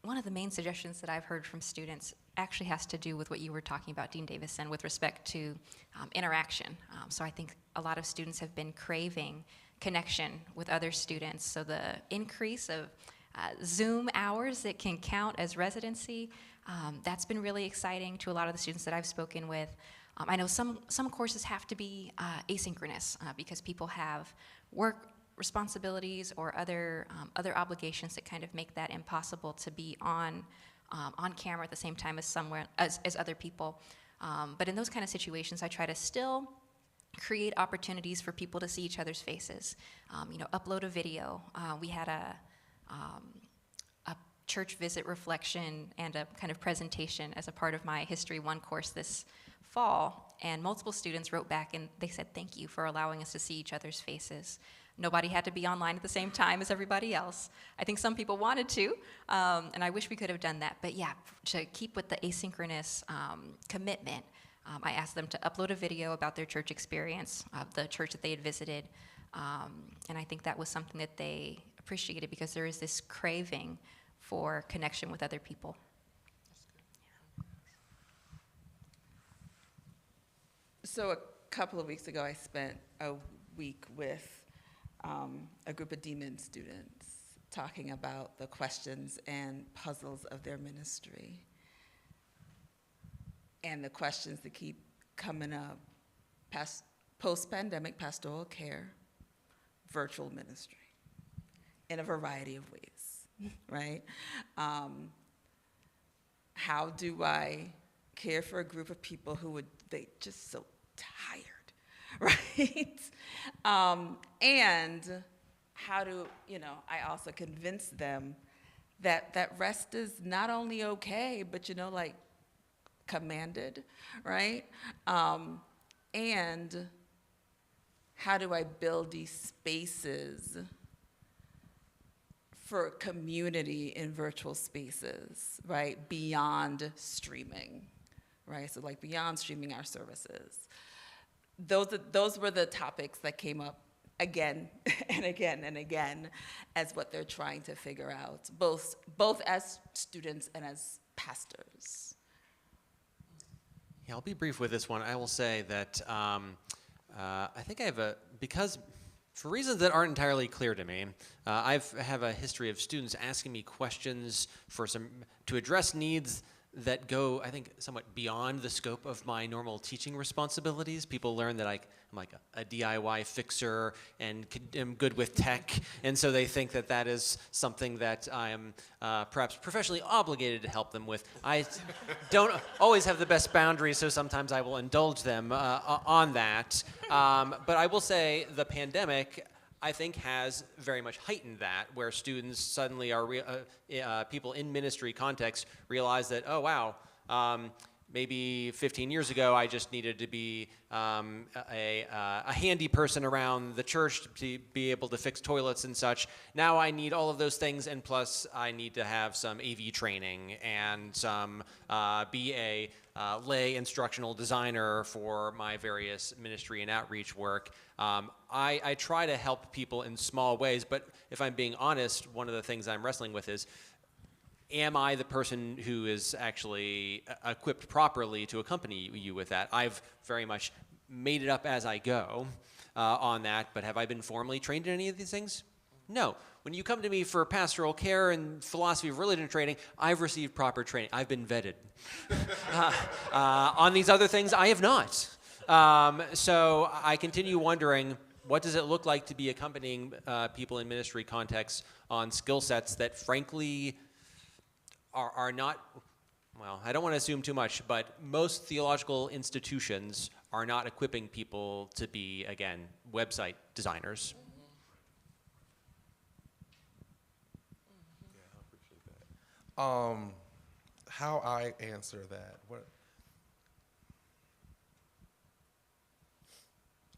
One of the main suggestions that I've heard from students actually has to do with what you were talking about, Dean Davison, with respect to interaction. So I think a lot of students have been craving connection with other students. So the increase of Zoom hours that can count as residency, that's been really exciting to a lot of the students that I've spoken with. I know some courses have to be asynchronous because people have work responsibilities or other obligations that kind of make that impossible to be on camera at the same time as other people. But in those kind of situations, I try to still create opportunities for people to see each other's faces. Upload a video. We had a church visit reflection and a kind of presentation as a part of my History 1 course this fall, and multiple students wrote back and they said, thank you for allowing us to see each other's faces. Nobody had to be online at the same time as everybody else. I think some people wanted to, and I wish we could have done that. But yeah, to keep with the asynchronous commitment, I asked them to upload a video about their church experience, the church that they had visited, and I think that was something that they appreciated because there is this craving for connection with other people. So a couple of weeks ago, I spent a week with a group of Demon students talking about the questions and puzzles of their ministry. And the questions that keep coming up: post-pandemic pastoral care, virtual ministry, in a variety of ways. right? How do I care for a group of people who they just so tired, right? And how do, I also convince them that rest is not only okay, but, like commanded, right? And how do I build these spaces for community in virtual spaces, right? Beyond streaming, right? So like beyond streaming our services. Those were the topics that came up again and again and again as what they're trying to figure out, both as students and as pastors. Yeah, I'll be brief with this one. I will say that I think I have because for reasons that aren't entirely clear to me, I have a history of students asking me questions to address needs that go, I think, somewhat beyond the scope of my normal teaching responsibilities. People learn that I'm like a DIY fixer and am good with tech, and so they think that is something that I am perhaps professionally obligated to help them with. I don't always have the best boundaries, so sometimes I will indulge them on that. But I will say the pandemic, I think, has very much heightened that, where students suddenly are, people in ministry context realize that, oh, wow, maybe 15 years ago I just needed to be a handy person around the church to be able to fix toilets and such. Now I need all of those things, and plus I need to have some AV training and some be a lay instructional designer for my various ministry and outreach work. I try to help people in small ways, but if I'm being honest, one of the things I'm wrestling with is, am I the person who is actually equipped properly to accompany you with that? I've very much made it up as I go on that, but have I been formally trained in any of these things? No. When you come to me for pastoral care and philosophy of religion training, I've received proper training. I've been vetted. On these other things, I have not. So I continue wondering, what does it look like to be accompanying people in ministry contexts on skill sets that frankly are not, well, I don't want to assume too much, but most theological institutions are not equipping people to be, again, website designers. Yeah, I appreciate that. How I answer that?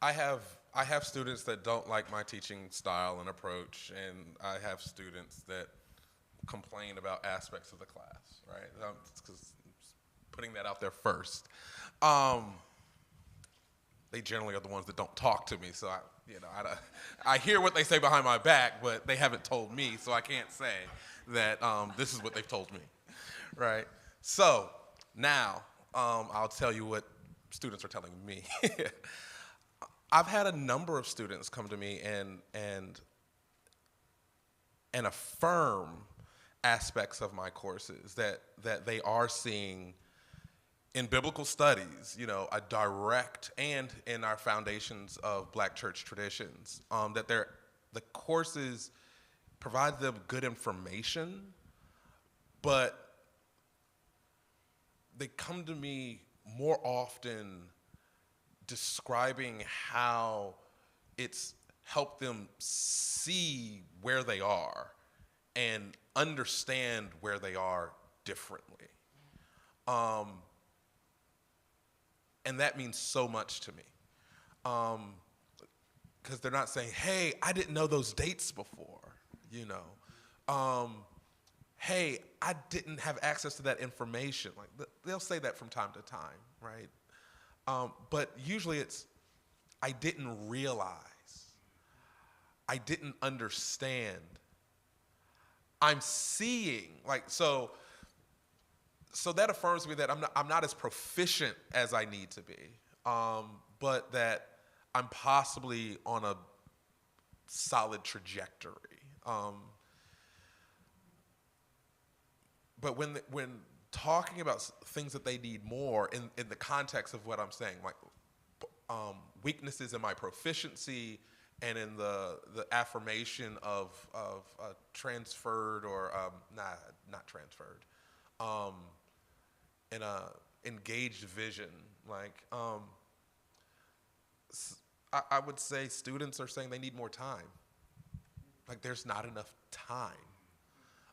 I have students that don't like my teaching style and approach, and I have students that complain about aspects of the class, right? Because putting that out there first. They generally are the ones that don't talk to me, so I hear what they say behind my back, but they haven't told me, so I can't say that this is what they've told me, right? So now I'll tell you what students are telling me. I've had a number of students come to me and affirm aspects of my courses that they are seeing in biblical studies, a direct, and in our foundations of Black church traditions, that the courses provide them good information, but they come to me more often describing how it's helped them see where they are and understand where they are differently. And that means so much to me. Because they're not saying, hey, I didn't know those dates before, hey, I didn't have access to that information. Like, they'll say that from time to time, right? But usually it's, I didn't realize, I didn't understand. I'm seeing, so that affirms me that I'm not as proficient as I need to be, but that I'm possibly on a solid trajectory. But when talking about things that they need more in the context of what I'm saying, like weaknesses in my proficiency and in the affirmation of transferred or not transferred, in a engaged vision. Like I would say students are saying they need more time. Like there's not enough time.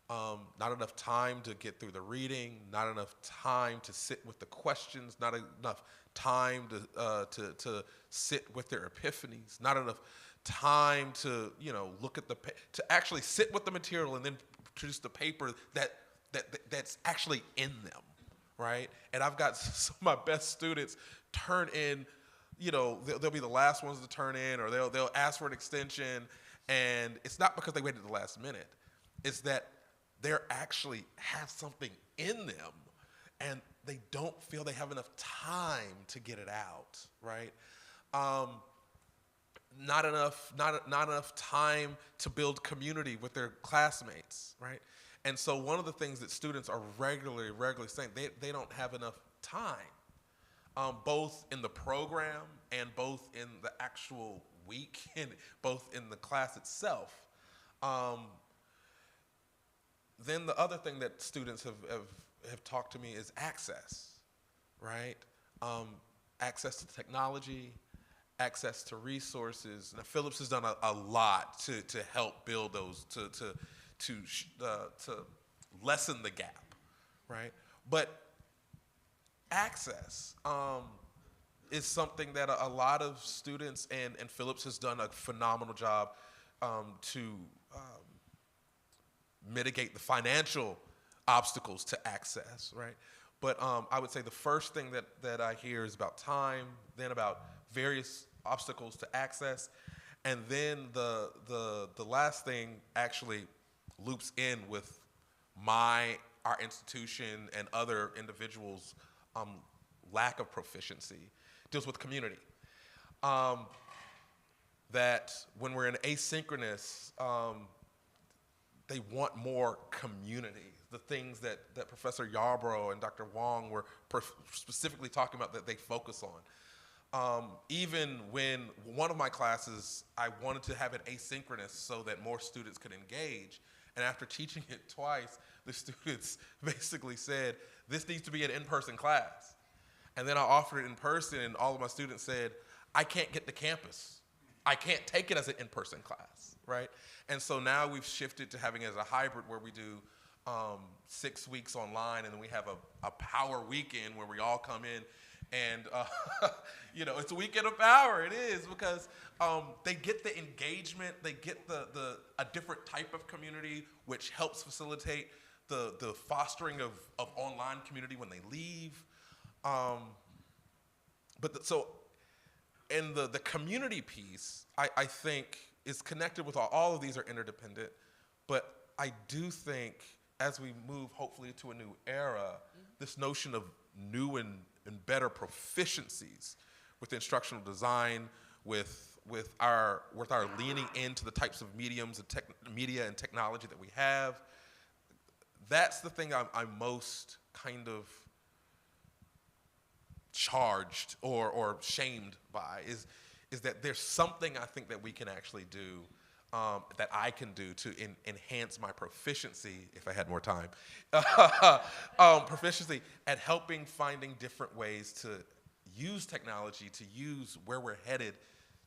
Not enough time to get through the reading, not enough time to sit with the questions, not enough time to sit with their epiphanies, not enough time to look at to actually sit with the material and then produce the paper that's actually in them, right? And I've got some of my best students turn in, they'll be the last ones to turn in, or they'll ask for an extension, and it's not because they waited the last minute. It's that they actually have something in them, and they don't feel they have enough time to get it out, right? Not enough time to build community with their classmates, right? And so one of the things that students are regularly saying, they don't have enough time, both in the program and both in the actual week, and both in the class itself. Then the other thing that students have talked to me is access, right? Access to technology, access to resources. Now, Phillips has done a lot to help build those, to lessen the gap, right? But access is something that a lot of students, and Phillips has done a phenomenal job to mitigate the financial obstacles to access, right? But I would say the first thing that I hear is about time, then about various obstacles to access, and then the last thing actually loops in with our institution and other individuals' lack of proficiency, deals with community. That when we're in asynchronous, they want more community. The things that Professor Yarbrough and Dr. Wong were specifically talking about that they focus on. Even when one of my classes, I wanted to have it asynchronous so that more students could engage. And after teaching it twice, the students basically said, this needs to be an in-person class. And then I offered it in person, and all of my students said, I can't get to campus. I can't take it as an in-person class, right? And so now we've shifted to having it as a hybrid where we do 6 weeks online, and then we have a power weekend where we all come in, and it's a weekend of power. It is, because they get the engagement, they get a different type of community, which helps facilitate the fostering of online community when they leave. And the community piece, I think, is connected with all of these are interdependent, but I do think as we move hopefully to a new era, this notion of new and better proficiencies with instructional design, with our leaning into the types of mediums and media and technology that we have, that's the thing I'm most kind of charged or shamed by, is that there's something I think that we can actually do, that I can do to enhance my proficiency, if I had more time, proficiency at finding different ways to use technology, to use where we're headed,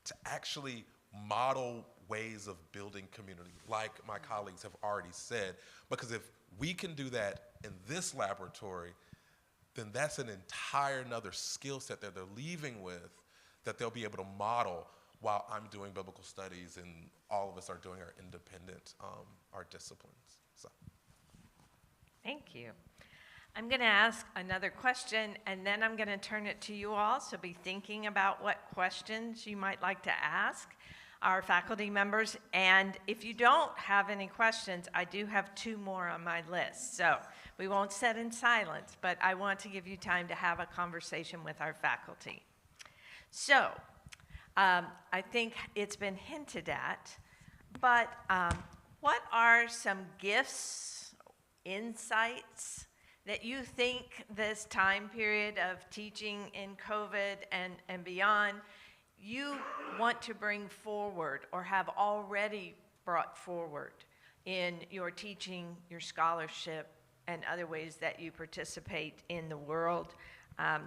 to actually model ways of building community, like my colleagues have already said. Because if we can do that in this laboratory, then that's an entire another skill set that they're leaving with, that they'll be able to model while I'm doing biblical studies and all of us are doing our independent, our disciplines. So. Thank you. I'm going to ask another question, and then I'm going to turn it to you all, so be thinking about what questions you might like to ask our faculty members. And if you don't have any questions, I do have 2 more on my list. So we won't sit in silence, but I want to give you time to have a conversation with our faculty. So I think it's been hinted at, but what are some gifts, insights that you think this time period of teaching in COVID and beyond, you want to bring forward or have already brought forward in your teaching, your scholarship, and other ways that you participate in the world.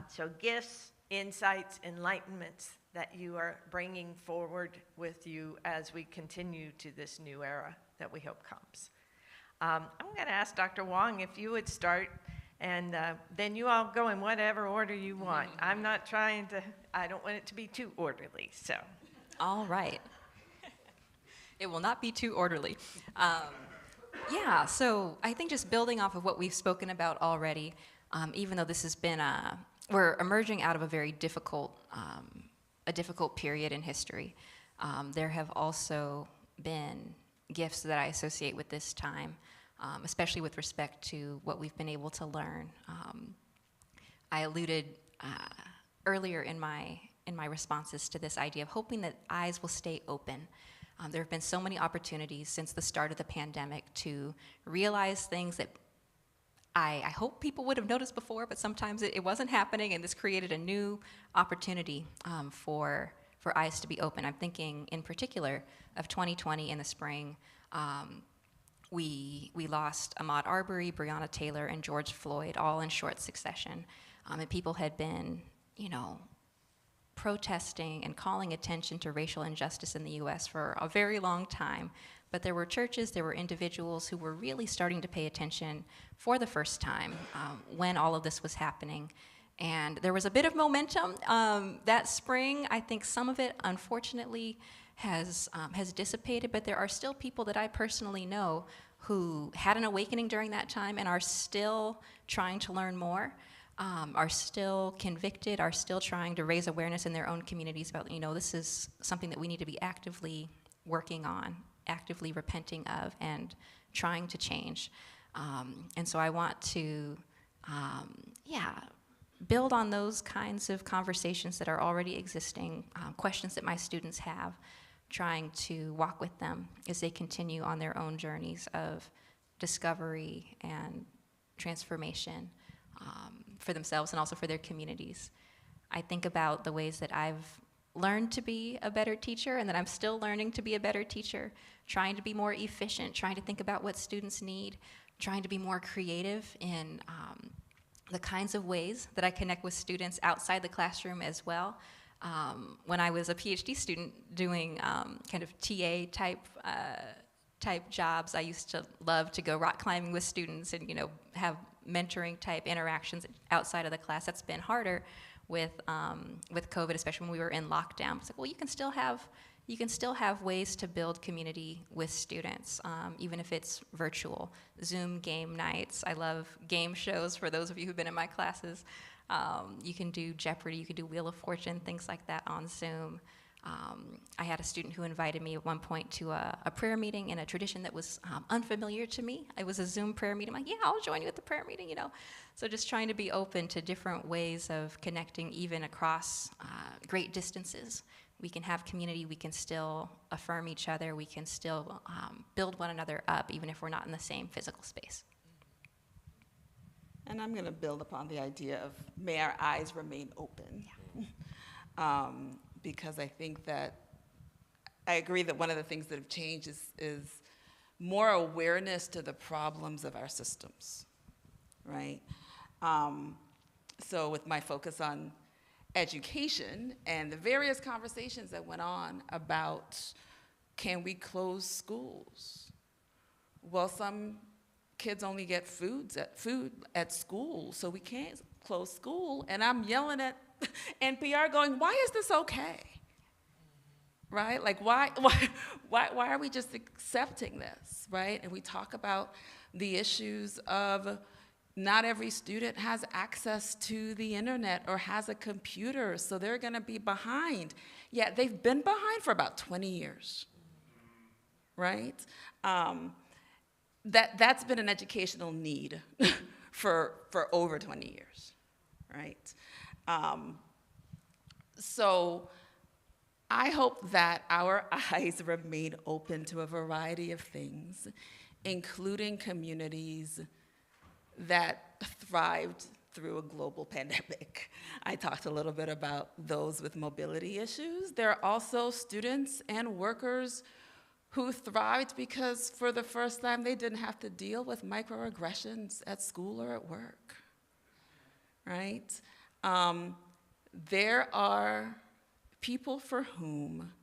So gifts, insights, enlightenments that you are bringing forward with you as we continue to this new era that we hope comes. I'm going to ask Dr. Wong if you would start, and then you all go in whatever order you want. I'm not trying to, I don't want it to be too orderly, so. All right. It will not be too orderly. Yeah, so I think just building off of what we've spoken about already, even though this has been we're emerging out of a very difficult period in history. There have also been gifts that I associate with this time, especially with respect to what we've been able to learn. I alluded earlier in my responses to this idea of hoping that eyes will stay open. There have been so many opportunities since the start of the pandemic to realize things that I hope people would have noticed before, but sometimes it wasn't happening, and this created a new opportunity for eyes to be open. I'm thinking in particular of 2020 in the spring. We lost Ahmaud Arbery, Breonna Taylor, and George Floyd all in short succession, and people had been, protesting and calling attention to racial injustice in the U.S. for a very long time. But there were churches, there were individuals who were really starting to pay attention for the first time when all of this was happening. And there was a bit of momentum that spring. I think some of it, unfortunately, has dissipated, but there are still people that I personally know who had an awakening during that time and are still trying to learn more. Are still convicted, are still trying to raise awareness in their own communities about, this is something that we need to be actively working on, actively repenting of, and trying to change. And so I want to, build on those kinds of conversations that are already existing, questions that my students have, trying to walk with them as they continue on their own journeys of discovery and transformation. For themselves and also for their communities. I think about the ways that I've learned to be a better teacher and that I'm still learning to be a better teacher, trying to be more efficient, trying to think about what students need, trying to be more creative in the kinds of ways that I connect with students outside the classroom as well. When I was a PhD student doing kind of TA type jobs, I used to love to go rock climbing with students and have mentoring type interactions outside of the class. That's been harder with COVID, especially when we were in lockdown. It's like, well, you can still have ways to build community with students, even if it's virtual. Zoom game nights. I love game shows for those of you who've been in my classes. You can do Jeopardy, you can do Wheel of Fortune, things like that on Zoom. I had a student who invited me at one point to a prayer meeting in a tradition that was unfamiliar to me. It was a Zoom prayer meeting. I'm like, yeah, I'll join you at the prayer meeting, So just trying to be open to different ways of connecting even across great distances. We can have community, we can still affirm each other, we can still build one another up, even if we're not in the same physical space. And I'm going to build upon the idea of may our eyes remain open. Yeah. Because I think that I agree that one of the things that have changed is more awareness to the problems of our systems, right? So with my focus on education and the various conversations that went on about can we close schools? Well, some kids only get food at school, so we can't close school. And I'm yelling at NPR going, why is this okay? Right? Like, why are we just accepting this, right? And we talk about the issues of not every student has access to the internet or has a computer, so they're gonna be behind. Yeah, they've been behind for about 20 years, right? That's been an educational need for over 20 years, right? So I hope that our eyes remain open to a variety of things, including communities that thrived through a global pandemic. I talked a little bit about those with mobility issues. There are also students and workers who thrived because for the first time they didn't have to deal with microaggressions at school or at work, right? There are people for whom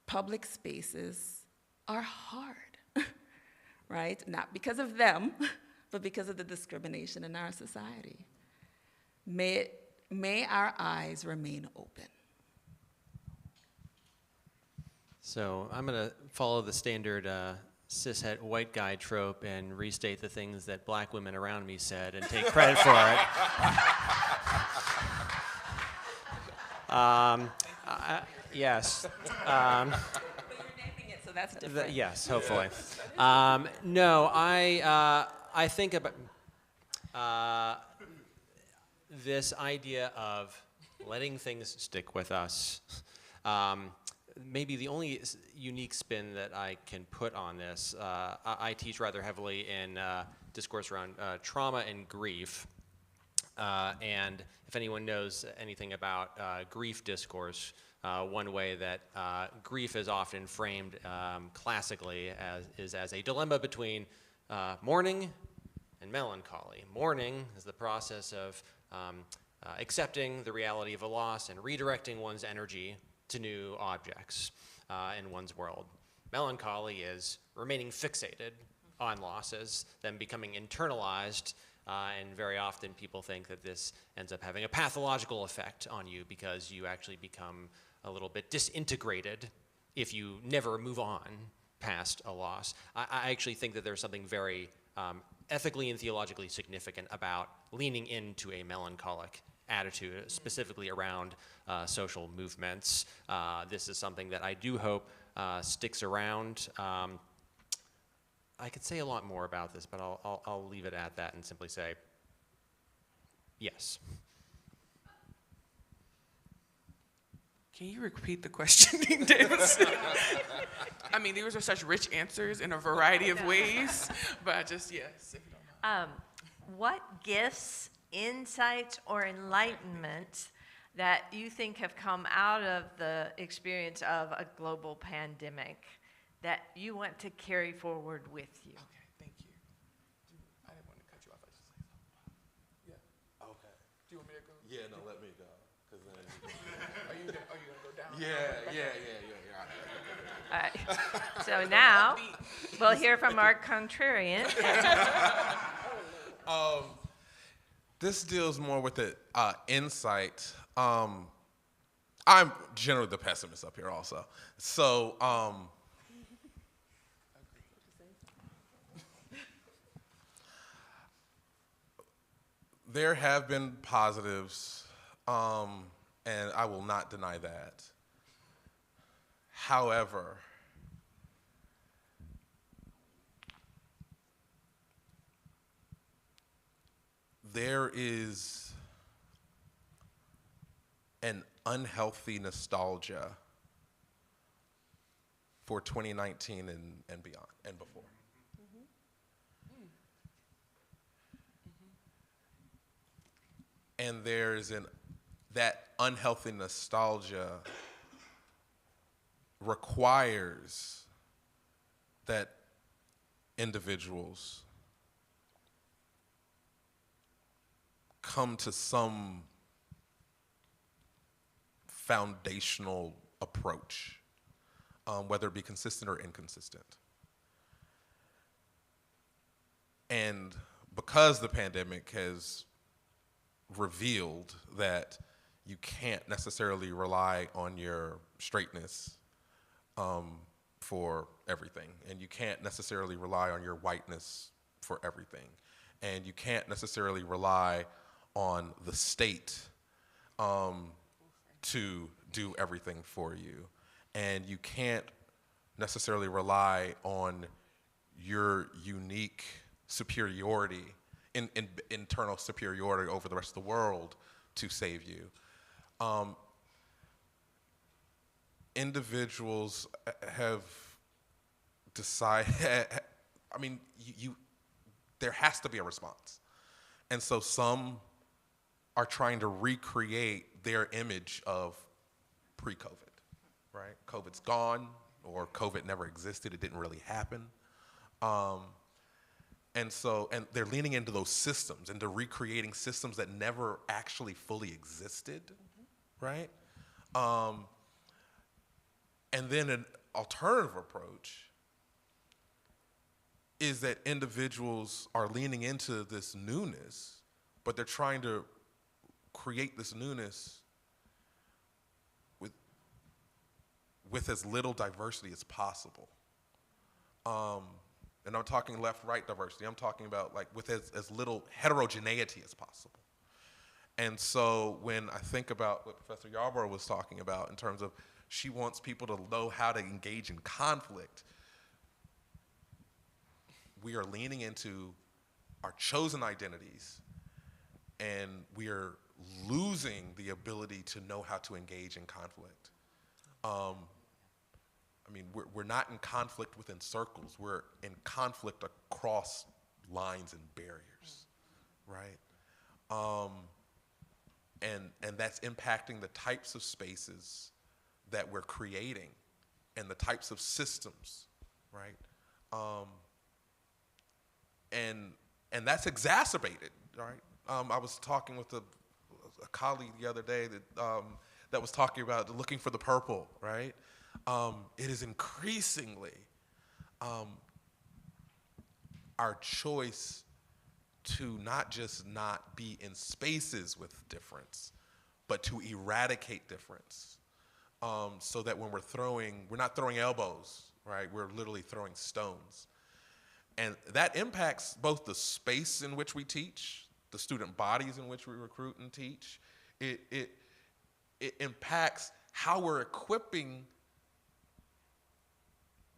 public spaces are hard, right? Not because of them, but because of the discrimination in our society. May our eyes remain open. So I'm going to follow the standard cishet white guy trope and restate the things that black women around me said and take credit for it. Yes. But you're naming it, so that's different. Yes, hopefully. No, I think about this idea of letting things stick with us. Maybe the only unique spin that I can put on this, I teach rather heavily in discourse around trauma and grief. And if anyone knows anything about grief discourse, one way that grief is often framed classically is as a dilemma between mourning and melancholy. Mourning is the process of accepting the reality of a loss and redirecting one's energy to new objects in one's world. Melancholy is remaining fixated on losses, then becoming internalized, and very often people think that this ends up having a pathological effect on you because you actually become a little bit disintegrated if you never move on past a loss. I actually think that there's something very ethically and theologically significant about leaning into a melancholic attitude, specifically around social movements. This is something that I do hope sticks around. I could say a lot more about this, but I'll leave it at that and simply say yes. Can you repeat the questioning, Davis? I mean, these are such rich answers in a variety of ways, but yes, if you don't mind. What gifts, insights, or enlightenment that you think have come out of the experience of a global pandemic that you want to carry forward with you? Okay, thank you. I didn't want to cut you off. I just yeah. Okay. Do you want me to go? Yeah, no, let me go. 'Cause then Are you gonna go down? yeah. All right. So now we'll hear from our contrarian. This deals more with the insight. I'm generally the pessimist up here also. So there have been positives, and I will not deny that. However, there is an unhealthy nostalgia for 2019 and beyond and before. And there's that unhealthy nostalgia requires that individuals come to some foundational approach, whether it be consistent or inconsistent. And because the pandemic has revealed that you can't necessarily rely on your straightness for everything, and you can't necessarily rely on your whiteness for everything, and you can't necessarily rely on the state to do everything for you, and you can't necessarily rely on your unique superiority, internal superiority over the rest of the world to save you. Individuals have decided, I mean, there has to be a response. And so some are trying to recreate their image of pre-COVID, right? COVID's gone, or COVID never existed, it didn't really happen. And they're leaning into those systems, into recreating systems that never actually fully existed, right? And then an alternative approach is that individuals are leaning into this newness, but they're trying to create this newness with as little diversity as possible. And I'm talking left-right diversity. I'm talking about like with as little heterogeneity as possible. And so when I think about what Professor Yarborough was talking about in terms of she wants people to know how to engage in conflict, we are leaning into our chosen identities, and we are losing the ability to know how to engage in conflict. I mean, we're not in conflict within circles. We're in conflict across lines and barriers, right? And that's impacting the types of spaces that we're creating and the types of systems, right? And that's exacerbated, right? I was talking with a colleague the other day that was talking about looking for the purple, right? It is increasingly our choice to not just not be in spaces with difference, but to eradicate difference. So that when we're not throwing elbows, right? We're literally throwing stones. And that impacts both the space in which we teach, the student bodies in which we recruit and teach. It impacts how we're equipping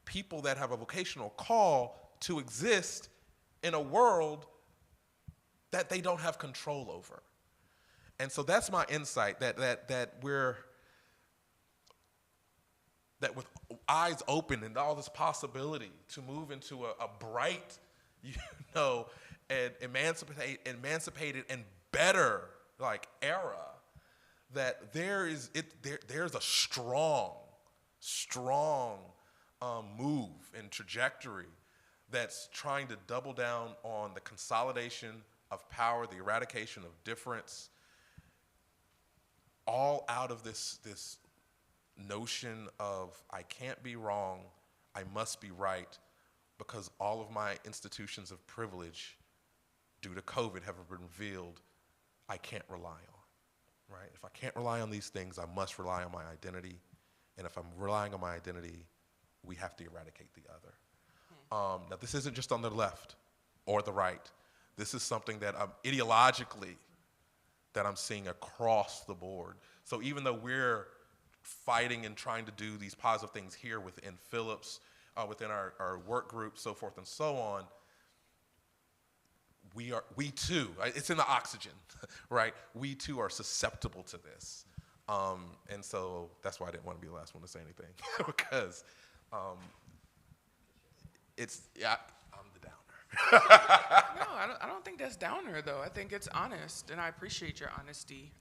people that have a vocational call to exist in a world that they don't have control over. And so that's my insight, that with eyes open and all this possibility to move into a bright, and emancipated and better like era, that there's a strong move and trajectory that's trying to double down on the consolidation of power, the eradication of difference, all out of this notion of I can't be wrong, I must be right, because all of my institutions of privilege due to COVID have been revealed I can't rely on, right? If I can't rely on these things, I must rely on my identity. And if I'm relying on my identity, we have to eradicate the other. Now, this isn't just on the left or the right. This is something that ideologically that I'm seeing across the board. So even though we're fighting and trying to do these positive things here within Phillips, within our work group, so forth and so on, we too, it's in the oxygen, right? We too are susceptible to this. And so that's why I didn't want to be the last one to say anything, because I'm the downer. No, I don't think that's downer, though. I think it's honest, and I appreciate your honesty.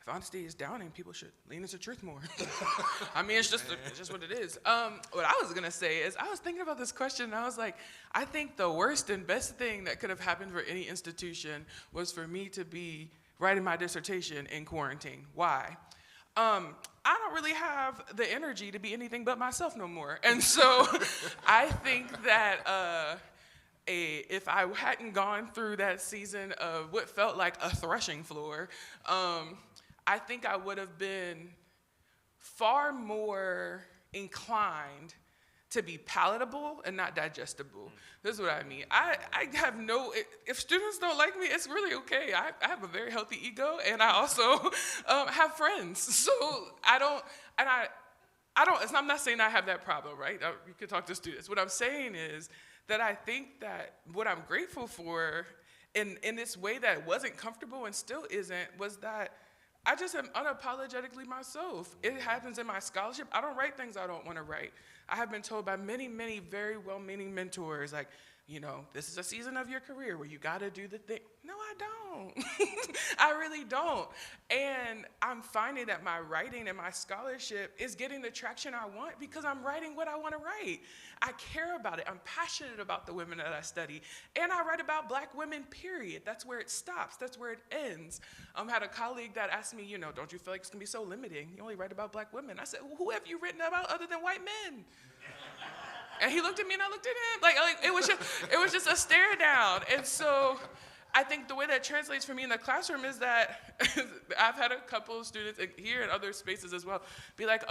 If honesty is downing, people should lean into truth more. I mean, it's just what it is. What I was going to say is I was thinking about this question, and I was like, I think the worst and best thing that could have happened for any institution was for me to be writing my dissertation in quarantine. Why? I don't really have the energy to be anything but myself no more. And so I think that if I hadn't gone through that season of what felt like a threshing floor, I think I would have been far more inclined to be palatable and not digestible. This is what I mean. I have if students don't like me, it's really okay. I have a very healthy ego, and I also have friends. So I'm not saying I have that problem, right? You can talk to students. What I'm saying is that I think that what I'm grateful for in this way that wasn't comfortable and still isn't was that I just am unapologetically myself. It happens in my scholarship. I don't write things I don't want to write. I have been told by many, many very well-meaning mentors, like, this is a season of your career where you got to do the thing. No, I don't. I really don't. And I'm finding that my writing and my scholarship is getting the traction I want because I'm writing what I want to write. I care about it. I'm passionate about the women that I study. And I write about Black women, period. That's where it stops. That's where it ends. I had a colleague that asked me, don't you feel like it's going to be so limiting? You only write about Black women. I said, well, who have you written about other than white men? And he looked at me and I looked at him. Like it was just a stare down. And so I think the way that translates for me in the classroom is that I've had a couple of students here and other spaces as well be like,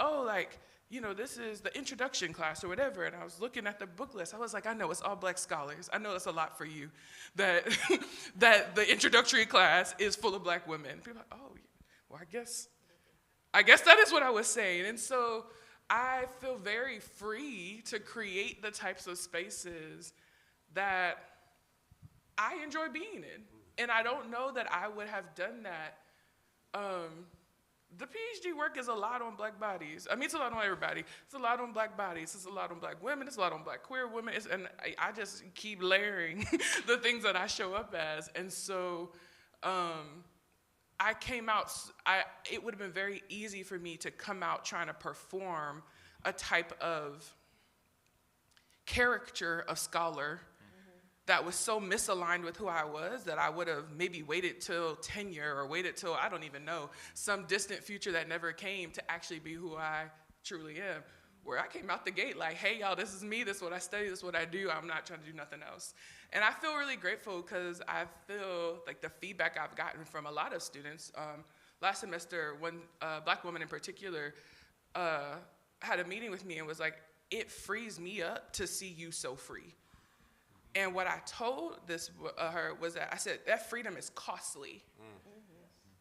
this is the introduction class or whatever. And I was looking at the book list. I was like, I know it's all Black scholars. I know that's a lot for you, that that the introductory class is full of Black women. People are like, oh, well, I guess that is what I was saying. And so I feel very free to create the types of spaces that I enjoy being in. And I don't know that I would have done that. The PhD work is a lot on Black bodies. I mean, it's a lot on everybody. It's a lot on Black bodies. It's a lot on Black women. It's a lot on Black queer women. And I just keep layering the things that I show up as. And so I came out, it would have been very easy for me to come out trying to perform a type of caricature of scholar that was so misaligned with who I was that I would have maybe waited till tenure or waited till, I don't even know, some distant future that never came to actually be who I truly am. Where I came out the gate like, hey, y'all, this is me, this is what I study, this is what I do, I'm not trying to do nothing else. And I feel really grateful because I feel like the feedback I've gotten from a lot of students, last semester, one Black woman in particular had a meeting with me and was like, it frees me up to see you so free. And what I told her was that I said, that freedom is costly.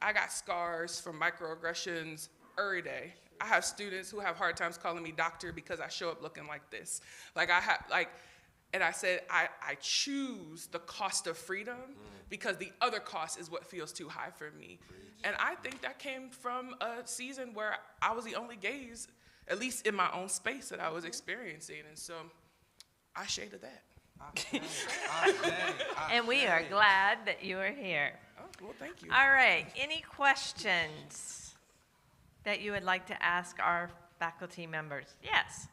I got scars from microaggressions every day. I have students who have hard times calling me doctor because I show up looking like this. And I said, I choose the cost of freedom because the other cost is what feels too high for me. And I think that came from a season where I was the only gays, at least in my own space, that I was experiencing. And so I shaded that. And we are glad that you are here. Oh, well, thank you. All right, any questions that you would like to ask our faculty members? Yes.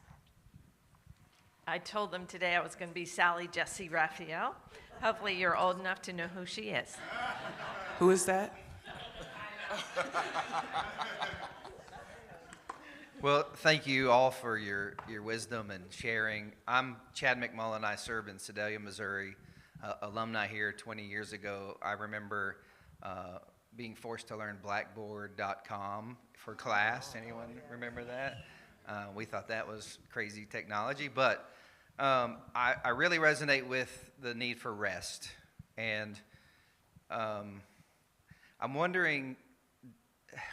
I told them today I was going to be Sally Jesse Raphael. Hopefully you're old enough to know who she is. Who is that? Well, thank you all for your wisdom and sharing. I'm Chad McMullen. I served in Sedalia, Missouri, alumni here 20 years ago. I remember being forced to learn blackboard.com for class. Anyone remember that? We thought that was crazy technology, but I really resonate with the need for rest. And I'm wondering,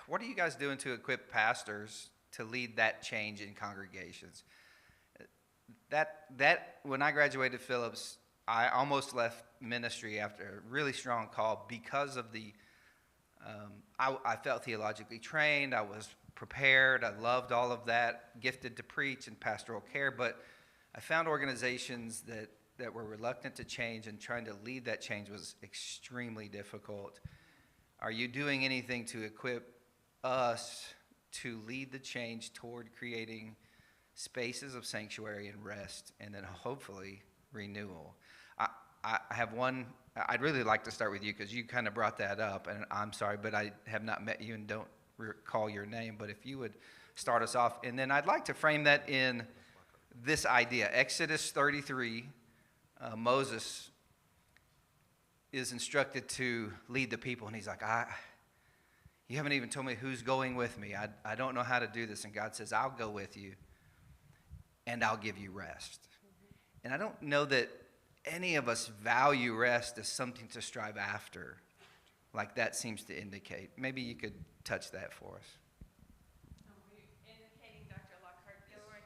what are you guys doing to equip pastors to lead that change in congregations? That when I graduated Phillips, I almost left ministry after a really strong call because of the, I felt theologically trained, I was prepared, I loved all of that, gifted to preach and pastoral care, but I found organizations that were reluctant to change, and trying to lead that change was extremely difficult. Are you doing anything to equip us to lead the change toward creating spaces of sanctuary and rest, and then hopefully renewal? I have one, I'd really like to start with you because you kind of brought that up, and I'm sorry, but I have not met you and don't recall your name, but if you would start us off. And then I'd like to frame that in this idea. Exodus 33, Moses is instructed to lead the people, and he's like, you haven't even told me who's going with me. I don't know how to do this. And God says, I'll go with you, and I'll give you rest. And I don't know that any of us value rest as something to strive after, like that seems to indicate. Maybe you could touch that for us. Are you indicating Dr. Lockhart-Gilroy?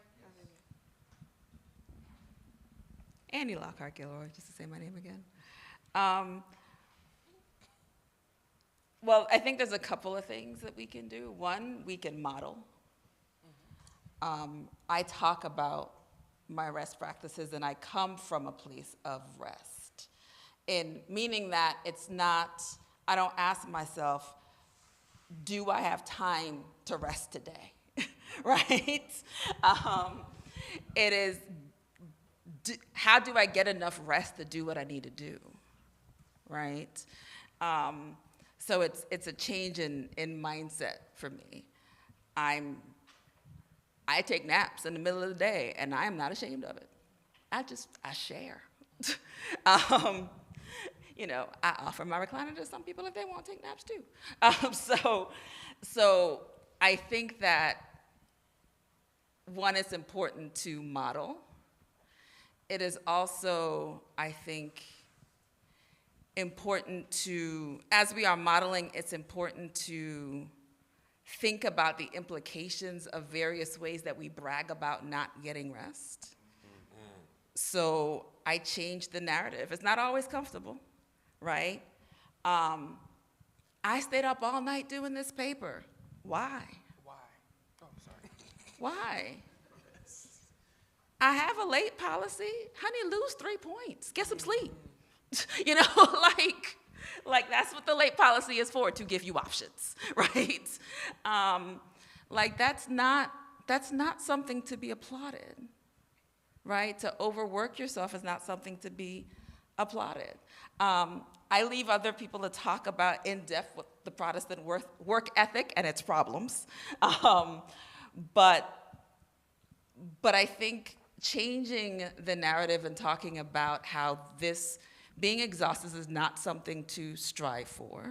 Annie Lockhart-Gilroy, just to say my name again. Well, I think there's a couple of things that we can do. One, we can model. I talk about my rest practices, and I come from a place of rest. And meaning that it's not, I don't ask myself, do I have time to rest today? Right? It is, how do I get enough rest to do what I need to do? Right? So it's a change in mindset for me. I take naps in the middle of the day, and I am not ashamed of it. I share. You know, I offer my recliner to some people if they want to take naps too. So I think that, one, it's important to model. It is also, I think, important to, as we are modeling, it's important to think about the implications of various ways that we brag about not getting rest. So I changed the narrative. It's not always comfortable, right? I stayed up all night doing this paper. Why? Why? Oh, sorry. Why? I have a late policy. Honey, lose 3 points. Get some sleep. You know, like that's what the late policy is for, to give you options, right? Like that's not something to be applauded, right? To overwork yourself is not something to be applauded. I leave other people to talk about in depth what the Protestant work ethic and its problems, but I think changing the narrative and talking about how this being exhausted is not something to strive for,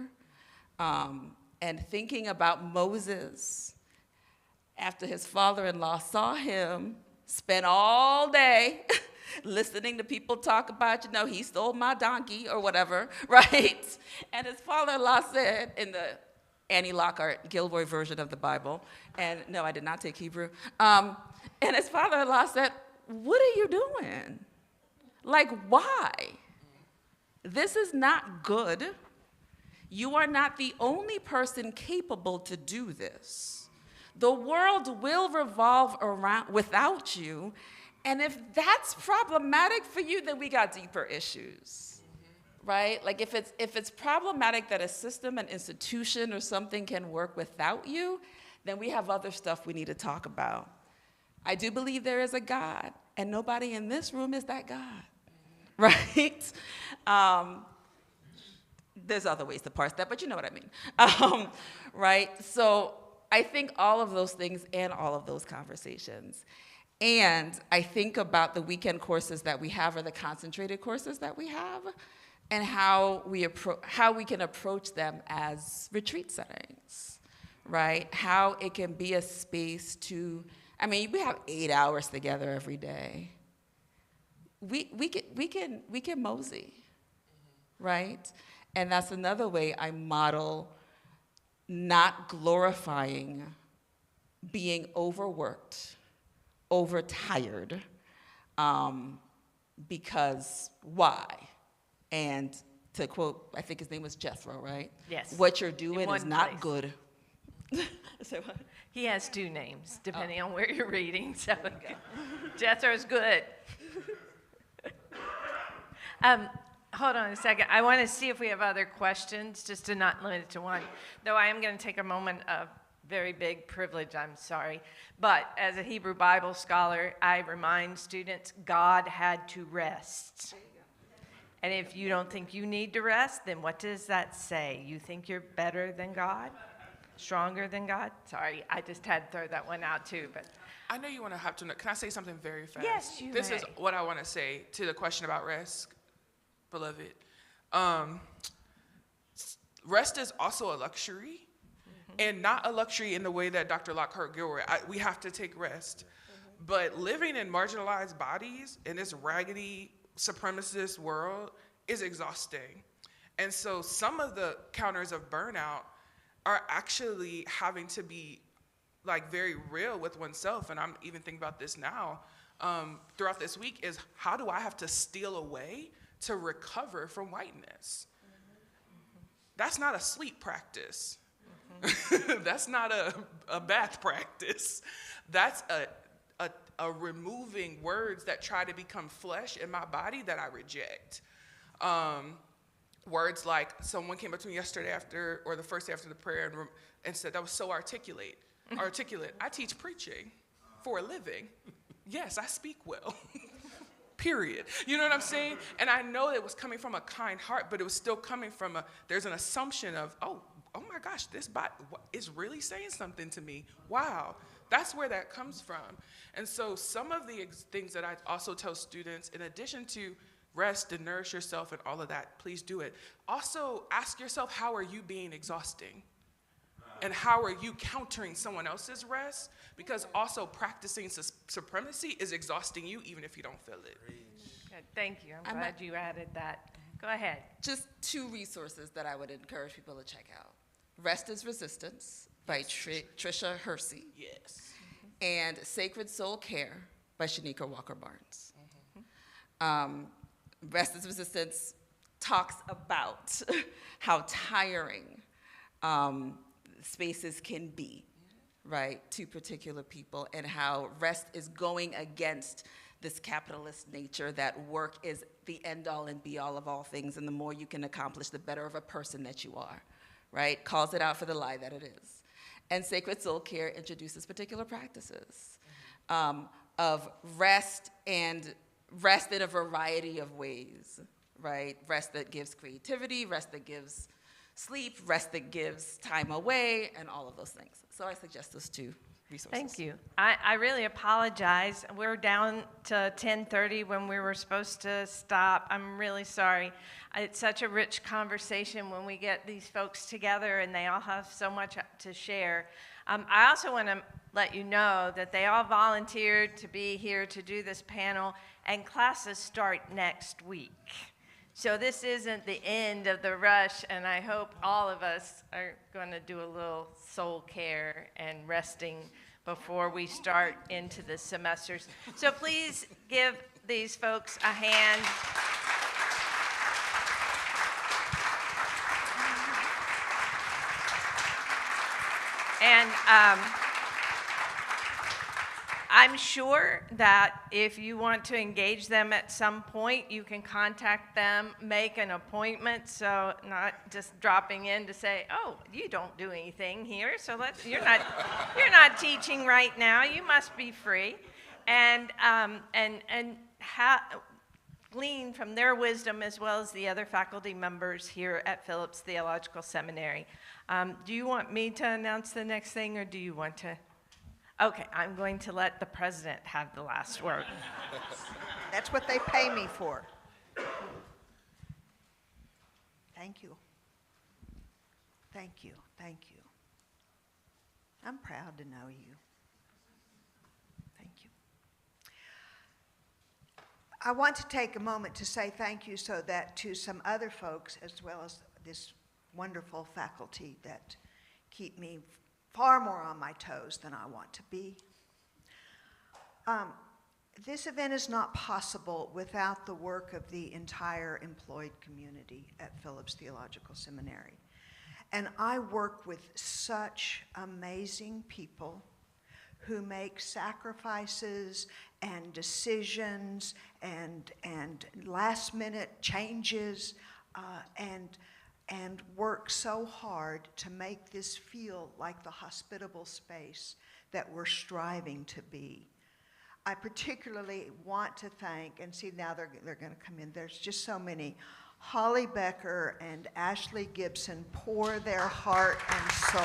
and thinking about Moses after his father-in-law saw him spend all day listening to people talk about, you know, he stole my donkey or whatever, right? And his father-in-law said, in the Annie Lockhart Gilroy version of the Bible, and no, I did not take Hebrew, and his father-in-law said, what are you doing? Like, why? This is not good. You are not the only person capable to do this. The world will revolve around without you, and if that's problematic for you, then we got deeper issues, right? Like if it's problematic that a system, an institution, or something can work without you, then we have other stuff we need to talk about. I do believe there is a God, and nobody in this room is that God, right? There's other ways to parse that, but you know what I mean, right? So I think all of those things and all of those conversations. And I think about the weekend courses that we have, or the concentrated courses that we have, and how we can approach them as retreat settings, right? How it can be a space to, I mean, we have 8 hours together every day. We can mosey, right? And that's another way I model not glorifying being overworked, overtired, because why? And to quote, I think his name was Jethro, right? Yes. What you're doing is place. not good. So what? He has 2 names, depending on where you're reading, so Jethro's good. Hold on a second. I want to see if we have other questions, just to not limit it to one. Though I am going to take a moment of very big privilege, I'm sorry. But as a Hebrew Bible scholar, I remind students God had to rest. And if you don't think you need to rest, then what does that say? You think you're better than God? Stronger than God? Sorry, I just had to throw that one out too. But I know you want to have to know. Can I say something very fast? Yes, you This may. is what I want to say to the question about rest, beloved. Rest is also a luxury, and not a luxury in the way that Dr. Lockhart Gilroy, we have to take rest. But living in marginalized bodies in this raggedy, supremacist world is exhausting. And so some of the counters of burnout are actually having to be like very real with oneself. And I'm even thinking about this now throughout this week, is how do I have to steal away to recover from whiteness? That's not a sleep practice. That's not a bath practice. That's removing words that try to become flesh in my body that I reject. Words like, someone came up to me yesterday after, or the first day after the prayer, and said, that was so articulate. I teach preaching for a living. Yes, I speak well. Period. You know what I'm saying? And I know it was coming from a kind heart, but it was still coming from there's an assumption of, oh my gosh, this bot is really saying something to me. Wow. That's where that comes from. And so some of the things that I also tell students, in addition to rest and nourish yourself and all of that, please do it. Also ask yourself, how are you being exhausting? And how are you countering someone else's rest? Because also practicing supremacy is exhausting you even if you don't feel it. Good. Thank you. I'm glad you added that. Go ahead. Just 2 resources that I would encourage people to check out. Rest is Resistance by Tricia Hersey. Yes. And Sacred Soul Care by Shanika Walker Barnes. Rest is Resistance talks about how tiring spaces can be, right, to particular people, and how rest is going against this capitalist nature that work is the end-all and be-all of all things, and the more you can accomplish, the better of a person that you are, right? Calls it out for the lie that it is. And Sacred Soul Care introduces particular practices of rest in a variety of ways, right? Rest that gives creativity, rest that gives sleep, rest that gives time away, and all of those things. So I suggest those 2 resources. Thank you. I really apologize. We're down to 10:30 when we were supposed to stop. I'm really sorry. It's such a rich conversation when we get these folks together and they all have so much to share. I also want to let you know that they all volunteered to be here to do this panel, and classes start next week. So this isn't the end of the rush, and I hope all of us are going to do a little soul care and resting before we start into the semesters. So please give these folks a hand. And I'm sure that if you want to engage them at some point, you can contact them, make an appointment, so not just dropping in to say, oh, you don't do anything here, so you're not teaching right now, you must be free, and glean from their wisdom as well as the other faculty members here at Phillips Theological Seminary. Do you want me to announce the next thing, or do you want to? Okay, I'm going to let the president have the last word. That's what they pay me for. Thank you. Thank you. Thank you. I'm proud to know you. Thank you. I want to take a moment to say thank you so that to some other folks, as well as this wonderful faculty that keep me far more on my toes than I want to be. This event is not possible without the work of the entire employed community at Phillips Theological Seminary. And I work with such amazing people who make sacrifices and decisions and last-minute changes and work so hard to make this feel like the hospitable space that we're striving to be. I particularly want to thank, and see now they're going to come in, there's just so many. Holly Becker and Ashley Gibson pour their heart and soul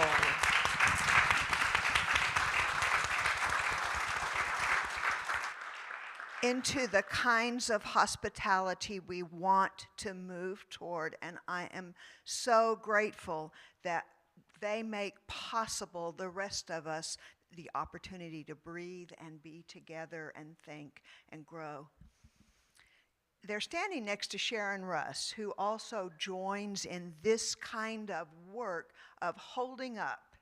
into the kinds of hospitality we want to move toward, and I am so grateful that they make possible the rest of us the opportunity to breathe and be together and think and grow. They're standing next to Sharon Russ, who also joins in this kind of work of holding up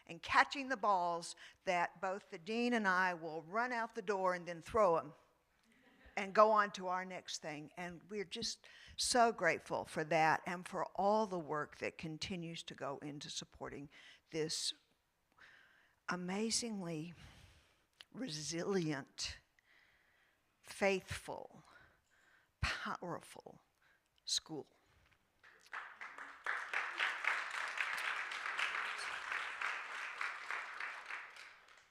and catching the balls that both the dean and I will run out the door and then throw them and go on to our next thing. And we're just so grateful for that and for all the work that continues to go into supporting this amazingly resilient, faithful, powerful school.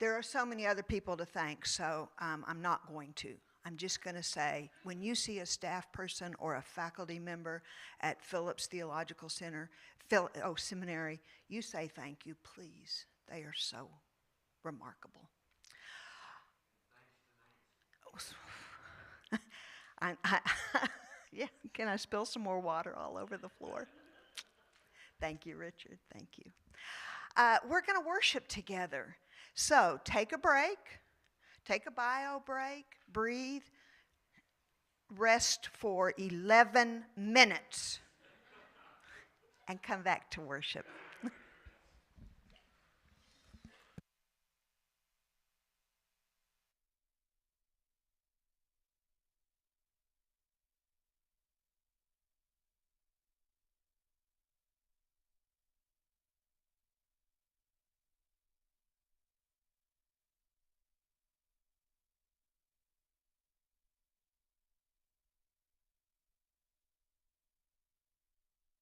There are so many other people to thank, so I'm not going to. I'm just going to say, when you see a staff person or a faculty member at Phillips Theological Seminary, you say thank you, please. They are so remarkable. Yeah, can I spill some more water all over the floor? Thank you, Richard. Thank you. We're going to worship together. So take a break, take a bio break, breathe, rest for 11 minutes, and come back to worship.